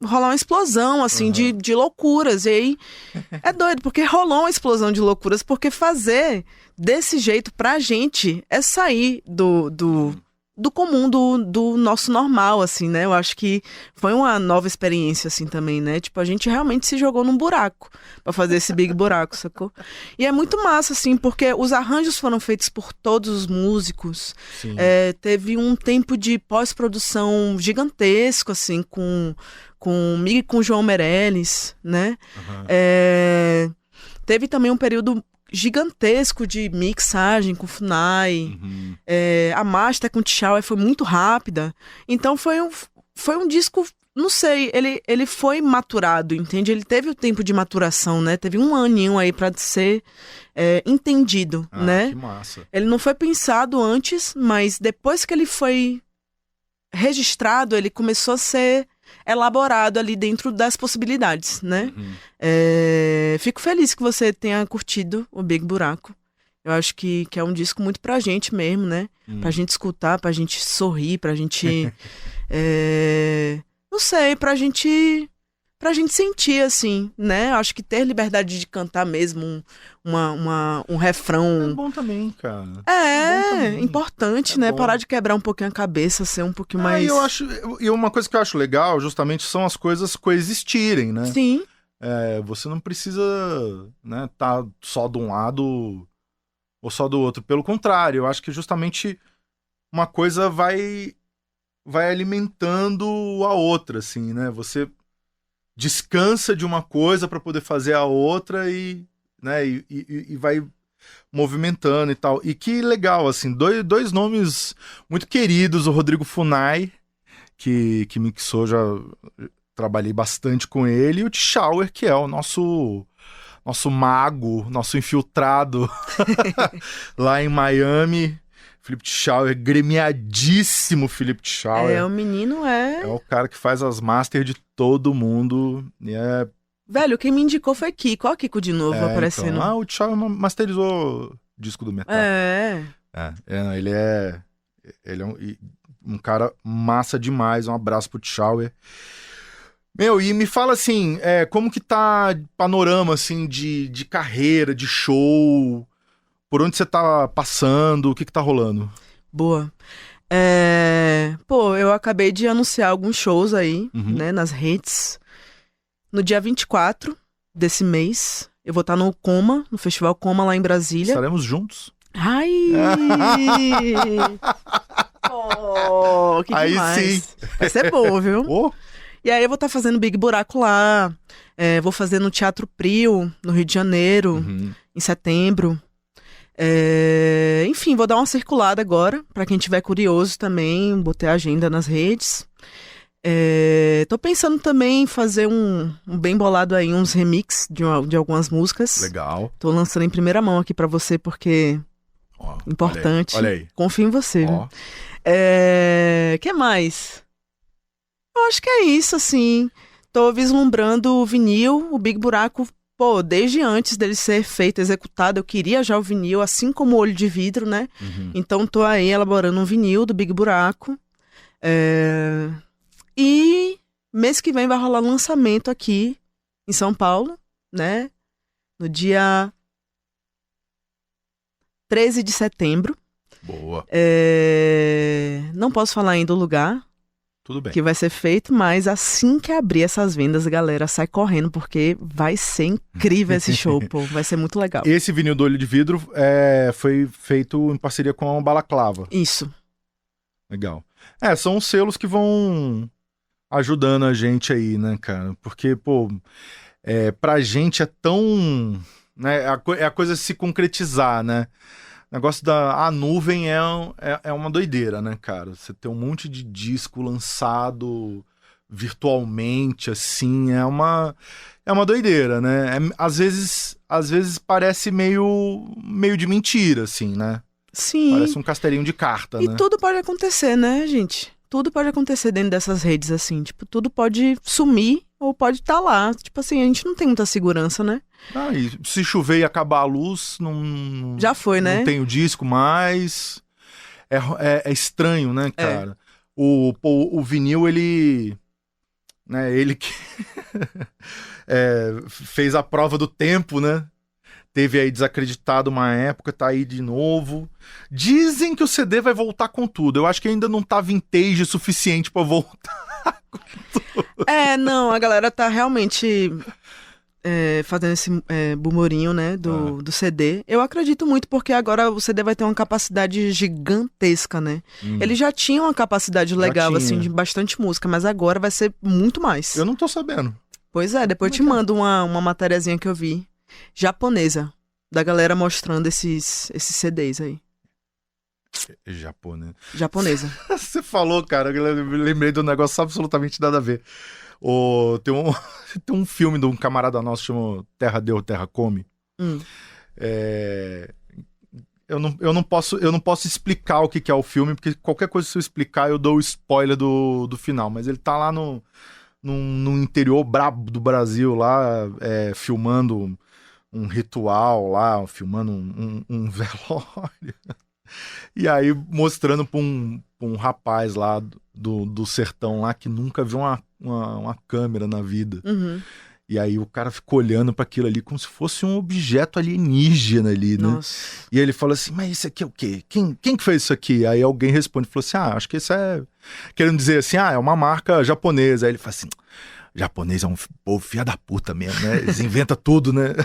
rolar uma explosão, assim, de loucuras. E aí, é doido, porque rolou uma explosão de loucuras, porque fazer desse jeito pra gente é sair do comum, do nosso normal, assim, né? Eu acho que foi uma nova experiência, assim, também, né? Tipo, a gente realmente se jogou num buraco pra fazer esse Big Buraco, sacou? E é muito massa, assim, porque os arranjos foram feitos por todos os músicos. Teve um tempo de pós-produção gigantesco, assim, com comigo e com o João Meirelles, né? Teve também um período gigantesco de mixagem com Funai. A master com Tchau foi muito rápida. Então foi um disco, não sei, ele foi maturado, entende? Ele teve o tempo de maturação, né? Teve um aninho aí pra ser entendido, né? Que massa. Ele não foi pensado antes, mas depois que ele foi registrado, ele começou a ser elaborado ali dentro das possibilidades, né? Fico feliz que você tenha curtido o Big Buraco. Eu acho que é um disco muito pra gente mesmo, né? Pra gente escutar, pra gente sorrir, pra gente... não sei, pra gente sentir, assim, né? Eu acho que ter liberdade de cantar mesmo um refrão... É bom também, cara. Importante, né? Bom. Parar de quebrar um pouquinho a cabeça, ser um pouquinho mais... E uma coisa que eu acho legal, justamente, são as coisas coexistirem, né? Sim. Você não precisa, né, tá só de um lado ou só do outro. Pelo contrário, eu acho que justamente uma coisa vai alimentando a outra, assim, né? Você descansa de uma coisa para poder fazer a outra e vai movimentando e tal. E que legal, assim, dois nomes muito queridos, o Rodrigo Funai, que mixou, já trabalhei bastante com ele, e o Tchauer, que é o nosso mago, nosso infiltrado lá em Miami. Felipe Tchauer, gremiadíssimo Felipe Tchauer. O menino é o cara que faz as masters de todo mundo. Velho, quem me indicou foi Kiko. Olha o Kiko de novo aparecendo. Então, o Tchauer masterizou o disco do Metal. Ele é um cara massa demais. Um abraço pro Tchauer. Meu, e me fala assim, como que tá panorama, assim, de carreira, de show? Por onde você tá passando? O que tá rolando? Boa. Eu acabei de anunciar alguns shows aí, né, nas redes. No dia 24 desse mês, Eu vou estar no Coma, no Festival Coma lá em Brasília. Estaremos juntos. Ai! Oh, que aí demais. Sim. Vai ser bom, viu? Oh. E aí eu vou estar fazendo Big Buraco lá. Vou fazer no Teatro Prio, no Rio de Janeiro, em setembro. Enfim, vou dar uma circulada agora, pra quem tiver curioso também, botei a agenda nas redes. Tô pensando também em fazer um bem bolado aí, uns remix de algumas músicas. Legal. Tô lançando em primeira mão aqui pra você, porque importante. Olha aí. Confio em você. Que mais? Eu acho que é isso, assim. Tô vislumbrando o vinil, o Big Buraco. Pô, desde antes dele ser feito, executado, eu queria já o vinil, assim como o Olho de Vidro, né? Então tô aí elaborando um vinil do Big Buraco. E mês que vem vai rolar lançamento aqui em São Paulo, né? No dia 13 de setembro. Boa. Não posso falar ainda o lugar. Tudo bem. Que vai ser feito, mas assim que abrir essas vendas, galera, sai correndo, porque vai ser incrível esse show, pô. Vai ser muito legal. Esse vinil do Olho de Vidro foi feito em parceria com a Balaclava. Isso. Legal. São os selos que vão ajudando a gente aí, né, cara? Porque, pô, pra gente é tão... Né, é a coisa se concretizar, né? O negócio da nuvem é uma doideira, né, cara? Você ter um monte de disco lançado virtualmente, assim, é uma doideira, né? Às vezes parece meio de mentira, assim, né? Sim. Parece um castelinho de carta, né? E tudo pode acontecer, né, gente? Tudo pode acontecer dentro dessas redes, assim. Tipo, tudo pode sumir ou pode estar lá. Tipo assim, a gente não tem muita segurança, né? E se chover e acabar a luz, não... Já foi, né? Não tem o disco mais. É estranho, né, cara? O vinil, ele... Né, ele que fez a prova do tempo, né? Teve aí desacreditado uma época, tá aí de novo. Dizem que o CD vai voltar com tudo. Eu acho que ainda não tá vintage o suficiente pra voltar com tudo. Não, a galera tá realmente fazendo esse bumorinho, né, do CD. Eu acredito muito porque agora o CD vai ter uma capacidade gigantesca, né? Ele já tinha uma capacidade legal, assim, de bastante música, mas agora vai ser muito mais. Eu não tô sabendo. Pois depois eu te mando uma matériazinha que eu vi. Japonesa, da galera mostrando esses CDs aí. Japonesa. Você falou, cara, eu lembrei de um negócio absolutamente nada a ver. Tem um filme de um camarada nosso chamado Terra Deu, Terra Come. Eu não posso explicar o que é o filme, porque qualquer coisa que eu explicar eu dou o spoiler do final, mas ele tá lá no interior brabo do Brasil, lá, filmando um ritual lá, filmando um velório. E aí mostrando pra um rapaz lá do sertão lá que nunca viu uma câmera na vida. E aí o cara ficou olhando pra aquilo ali como se fosse um objeto alienígena ali, né? Nossa. E ele falou assim, mas isso aqui é o quê? Quem que fez isso aqui? Aí alguém responde, falou assim, acho que isso querendo dizer assim, é uma marca japonesa. Aí ele fala assim, japonês é um povo filha da puta mesmo, né? Eles inventam tudo, né?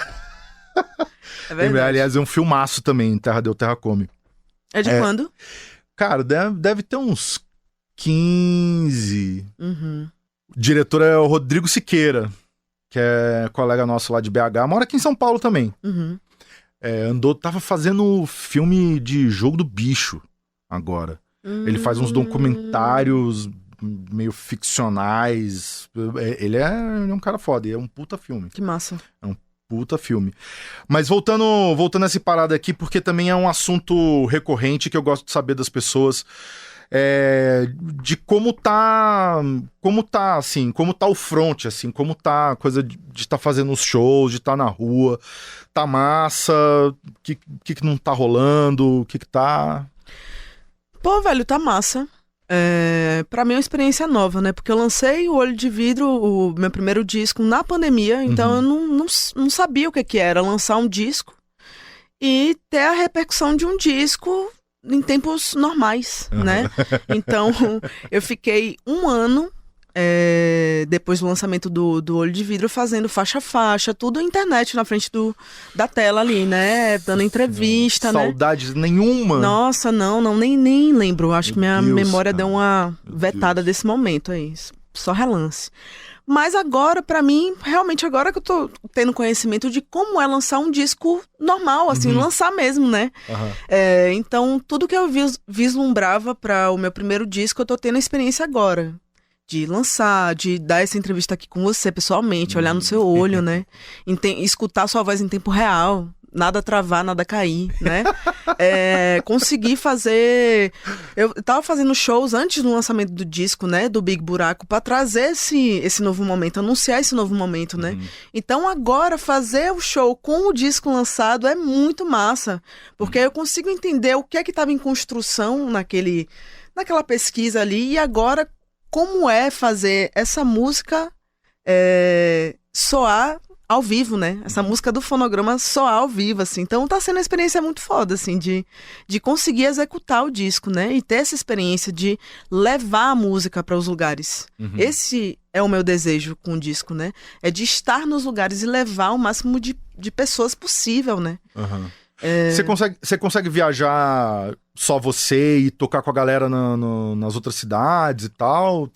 É verdade. Aliás, é um filmaço também, Terra Deu, Terra Come. É de quando? Cara, deve ter uns 15. O diretor é o Rodrigo Siqueira, que é colega nosso lá de BH, mora aqui em São Paulo também. Tava fazendo filme de Jogo do Bicho agora. Ele faz uns documentários meio ficcionais. Ele é um cara foda, é um puta filme. Que massa. É um puta filme. Mas voltando a essa parada aqui, porque também é um assunto recorrente que eu gosto de saber das pessoas, de como tá assim, como tá o front, assim, como tá a coisa de estar fazendo os shows, de estar na rua, tá massa, o que não tá rolando, o que tá... Pô, velho, tá massa. Pra mim é uma experiência nova, né? Porque eu lancei o Olho de Vidro, o meu primeiro disco, na pandemia, então eu não sabia o que era lançar um disco e ter a repercussão de um disco em tempos normais, né? Então eu fiquei um ano depois do lançamento do Olho de Vidro, fazendo faixa a faixa, tudo internet na frente da tela ali, né? Dando entrevista, né? Saudades nenhuma. Nossa, não, nem lembro. Acho que minha memória deu uma vetada desse momento aí. Só relance. Mas agora, pra mim, realmente agora que eu tô tendo conhecimento de como é lançar um disco normal, assim, lançar mesmo, né? Então, tudo que eu vislumbrava pra o meu primeiro disco, eu tô tendo a experiência agora. De lançar, de dar essa entrevista aqui com você pessoalmente, olhar no seu olho, né? Escutar sua voz em tempo real. Nada travar, nada cair, né? Conseguir fazer... Eu tava fazendo shows antes do lançamento do disco, né? Do Big Buraco, pra trazer esse novo momento, anunciar esse novo momento, né? Então agora fazer o show com o disco lançado é muito massa. Porque eu consigo entender o que é que tava em construção naquela pesquisa ali. E agora, como é fazer essa música soar ao vivo, né? Essa música do fonograma soar ao vivo, assim. Então tá sendo uma experiência muito foda, assim, de conseguir executar o disco, né? E ter essa experiência de levar a música para os lugares. Esse é o meu desejo com o disco, né? É de estar nos lugares e levar o máximo de pessoas possível, né? Você consegue viajar só você e tocar com a galera nas outras cidades e tal?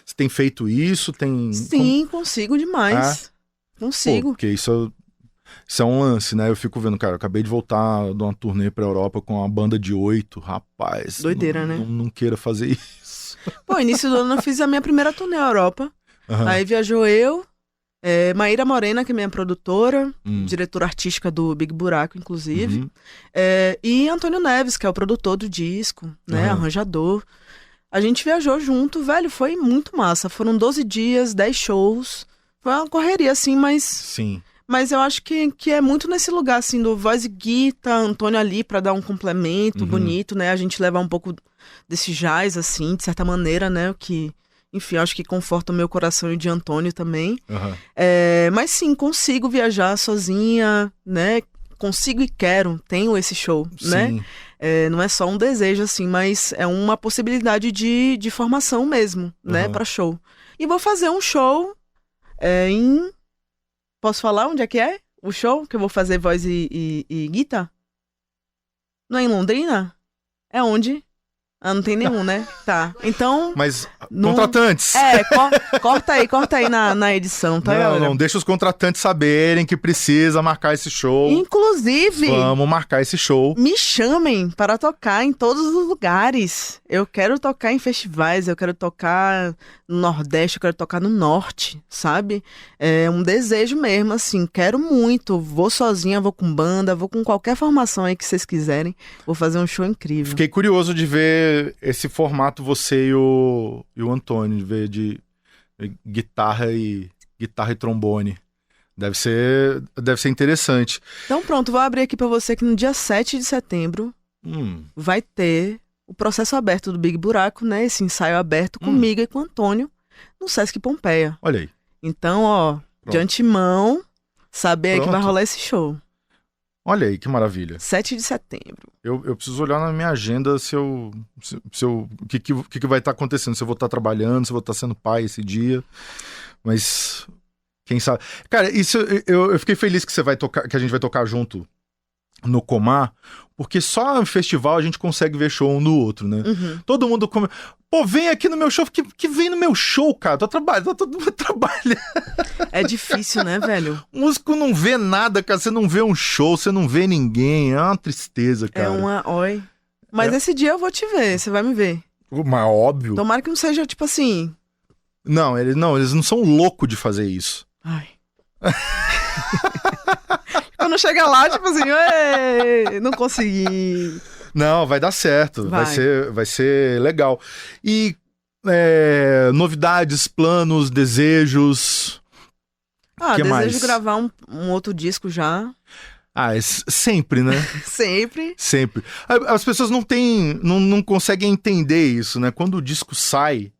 Você tem feito isso? Sim, consigo demais. Consigo. Porque isso é um lance, né? Eu fico vendo, cara, eu acabei de voltar de uma turnê pra Europa com uma banda de 8, rapaz. Doideira, né? Não queira fazer isso. Pô, início do ano eu fiz a minha primeira turnê à Europa. Aí viajou eu, Maíra Morena, que é minha produtora, diretora artística do Big Buraco, inclusive. E Antônio Neves, que é o produtor do disco, né? Arranjador. A gente viajou junto, velho, foi muito massa. Foram 12 dias, 10 shows. Foi uma correria, assim, mas... Sim. Mas eu acho que é muito nesse lugar, assim, do voz e guitarra, Antônio ali pra dar um complemento bonito, né? A gente levar um pouco desse jazz, assim, de certa maneira, né? Que, enfim, eu acho que conforta o meu coração e o de Antônio também. Mas sim, consigo viajar sozinha, né? Consigo e quero, tenho esse show, né? Não é só um desejo, assim, mas é uma possibilidade de formação mesmo, né? Pra show. E vou fazer um show... Posso falar onde é que é? O show que eu vou fazer voz e guitarra? Não é em Londrina? É onde? Não tem nenhum, né? Tá. Então... Mas contratantes. Corta aí na edição, tá, galera? Não, deixa os contratantes saberem que precisa marcar esse show. Inclusive... Vamos marcar esse show. Me chamem para tocar em todos os lugares. Eu quero tocar em festivais, eu quero tocar no Nordeste, eu quero tocar no Norte, sabe? É um desejo mesmo, assim, quero muito. Vou sozinha, vou com banda, vou com qualquer formação aí que vocês quiserem. Vou fazer um show incrível. Fiquei curioso de ver esse formato, você e o Antônio, de ver de guitarra e trombone. Deve ser interessante. Então pronto, vou abrir aqui pra você que no dia 7 de setembro vai ter o processo aberto do Big Buraco, né? Esse ensaio aberto comigo e com o Antônio no Sesc Pompeia. Olha aí. Então, de antemão, saber aí que vai rolar esse show. Olha aí, que maravilha. 7 de setembro. Eu preciso olhar na minha agenda o que vai estar acontecendo. Se eu vou estar trabalhando, se eu vou estar sendo pai esse dia. Mas quem sabe. Cara, isso eu fiquei feliz que que a gente vai tocar junto no Comar, porque só no festival a gente consegue ver show um no outro, né? Todo mundo pô, vem aqui no meu show, que vem no meu show, cara, tô todo mundo trabalhando. É difícil, né, velho? O músico não vê nada, cara, você não vê um show, você não vê ninguém, é uma tristeza, cara. Mas esse dia eu vou te ver, você vai me ver. Mas óbvio. Tomara que não seja, tipo assim... Não, eles não são loucos de fazer isso. Ai... Quando chega lá, tipo assim, não consegui. Não, vai dar certo, vai ser legal. E novidades, planos, desejos? Desejo mais? Gravar um outro disco já. Sempre, né? Sempre. As pessoas não conseguem entender isso, né? Quando o disco sai,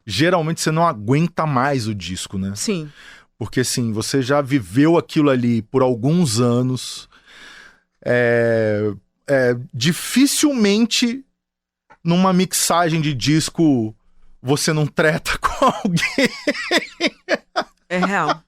geralmente você não aguenta mais o disco, né? Sim. Porque, assim, você já viveu aquilo ali por alguns anos. Dificilmente, numa mixagem de disco, você não treta com alguém. É real.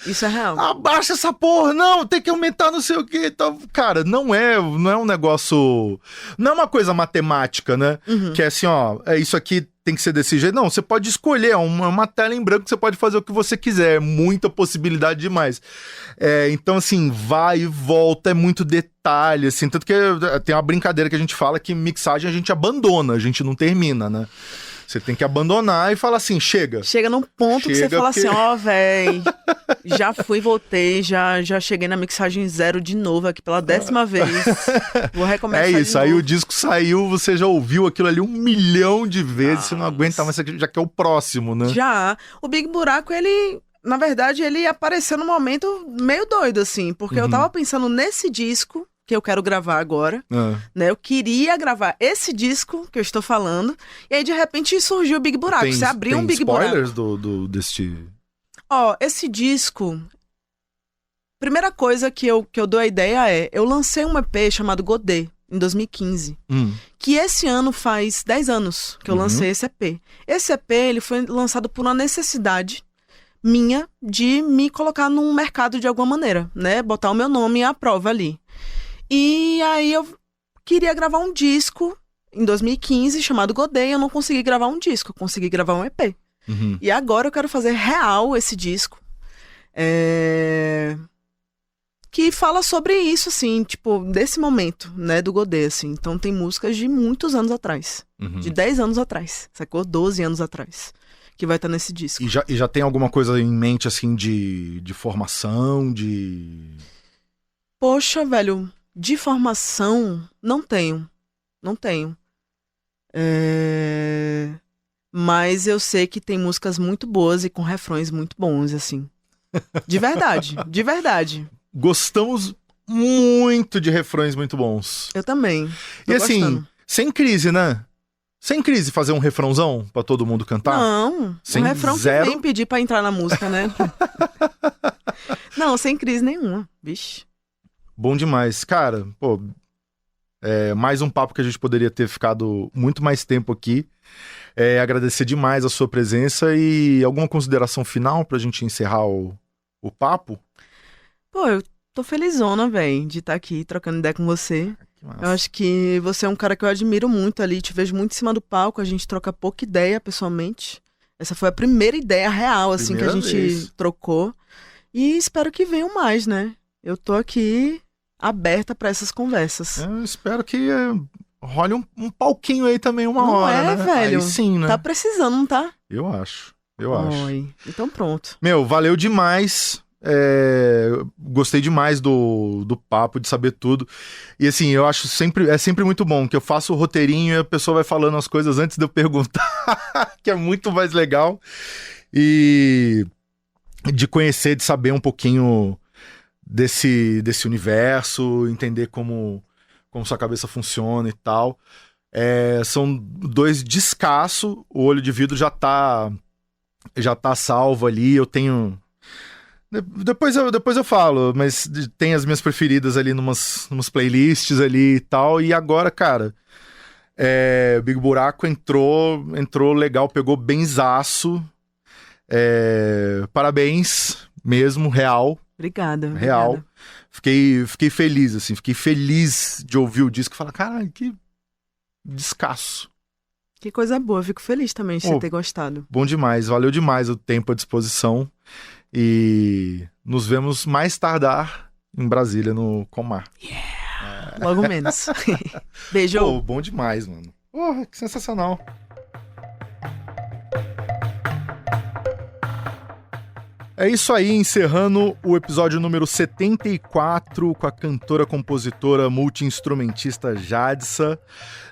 Isso é real. Abaixa essa porra, não, tem que aumentar não sei o que. Então, cara, não é um negócio... Não é uma coisa matemática, né? Uhum. Que é assim, ó, isso aqui tem que ser desse jeito. Não, você pode escolher, é uma tela em branco que você pode fazer o que você quiser. É muita possibilidade demais. Então, assim, vai e volta, é muito detalhe, assim. Tanto que tem uma brincadeira que a gente fala que mixagem a gente abandona, a gente não termina, né? Você tem que abandonar e falar assim, chega. Chega num ponto que você fala assim, véi, já fui, voltei, já cheguei na mixagem 0 de novo aqui pela 10ª vez. Vou recomeçar É isso, aí o disco saiu, você já ouviu aquilo ali 1 milhão de vezes, você não aguenta mais, já quer o próximo, né? Já. O Big Buraco, ele, na verdade, ele apareceu num momento meio doido, assim, porque eu tava pensando nesse disco que eu quero gravar agora, né? Eu queria gravar esse disco que eu estou falando, e aí de repente surgiu o Big Buraco. Você abriu um Big Buraco. Tem spoilers deste... Esse disco... Primeira coisa que eu dou a ideia eu lancei um EP chamado Godê, em 2015, que esse ano faz 10 anos que eu lancei esse EP. Esse EP, ele foi lançado por uma necessidade minha de me colocar num mercado de alguma maneira, né? Botar o meu nome à prova ali. E aí eu queria gravar um disco em 2015 chamado Godê, e eu não consegui gravar um disco, eu consegui gravar um EP. E agora eu quero fazer real esse disco. Que fala sobre isso, assim, tipo, desse momento, né, do Godê, assim. Então tem músicas de muitos anos atrás, de 10 anos atrás, sacou? 12 anos atrás, que vai estar nesse disco. E já tem alguma coisa em mente, assim, de formação, de... Poxa, velho... De formação, não tenho. Mas eu sei que tem músicas muito boas e com refrões muito bons, assim. De verdade, de verdade. Gostamos muito de refrões muito bons. Eu também. E assim, sem crise, né? Sem crise fazer um refrãozão pra todo mundo cantar? Não, sem um refrão zero... que nem pedir pra entrar na música, né? Não, sem crise nenhuma, vixe. Bom demais. Cara, pô, mais um papo que a gente poderia ter ficado muito mais tempo aqui. Agradecer demais a sua presença e alguma consideração final pra gente encerrar o papo? Pô, eu tô felizona, velho, de estar aqui trocando ideia com você. Eu acho que você é um cara que eu admiro muito ali, te vejo muito em cima do palco, a gente troca pouca ideia pessoalmente. Essa foi a primeira ideia real, assim, que a gente trocou. E espero que venham mais, né? Eu tô aqui... aberta pra essas conversas. Eu espero que role um palquinho aí também uma hora, né? Velho. Aí sim, né? Tá precisando, não tá? Eu acho. Então pronto. Meu, valeu demais. Gostei demais do papo, de saber tudo. E assim, eu acho sempre muito bom que eu faço o roteirinho e a pessoa vai falando as coisas antes de eu perguntar, que é muito mais legal. E de conhecer, de saber um pouquinho desse universo, entender como sua cabeça funciona e tal. São 2 descasso, o Olho de Vidro já tá salvo ali, eu tenho... Depois eu falo, mas tem as minhas preferidas ali numas playlists ali e tal, e agora, cara, Big Buraco entrou legal, pegou benzaço, parabéns mesmo, real. Obrigada. Real. Fiquei feliz, assim. Fiquei feliz de ouvir o disco e falar, caralho, que descasso. Que coisa boa. Fico feliz também de você ter gostado. Bom demais. Valeu demais o tempo à disposição. E nos vemos mais tardar em Brasília, no Comar. Yeah! Logo menos. Beijo. Pô, bom demais, mano. Porra, que sensacional. É isso aí, encerrando o episódio número 74 com a cantora, compositora, multi-instrumentista Jadsa.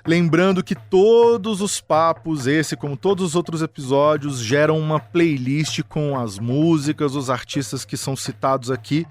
Lembrando que todos os papos, esse como todos os outros episódios, geram uma playlist com as músicas, os artistas que são citados aqui,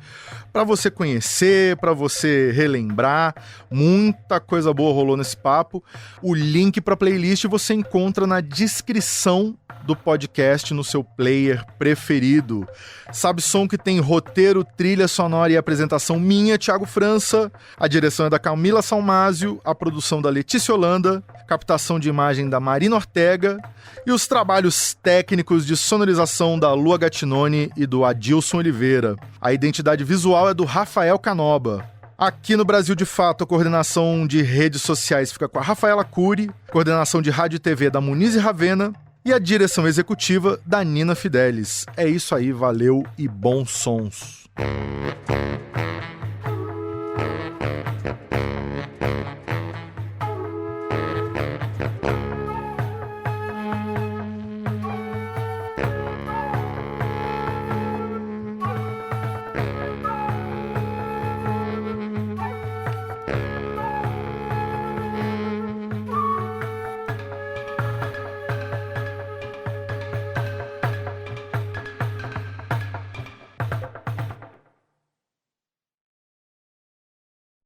para você conhecer, para você relembrar. Muita coisa boa rolou nesse papo. O link para a playlist você encontra na descrição do podcast no seu player preferido. Sabe Som, que tem roteiro, trilha sonora e apresentação minha, Thiago França. A direção é da Camila Salmásio, a produção da Letícia Holanda, captação de imagem da Marina Ortega e os trabalhos técnicos de sonorização da Lua Gattinoni e do Adilson Oliveira. A identidade visual é do Rafael Canoba. Aqui no Brasil de Fato, a coordenação de redes sociais fica com a Rafaela Cury, coordenação de rádio e TV da Muniz e Ravena e a direção executiva da Nina Fidelis. É isso aí, valeu e bons sons.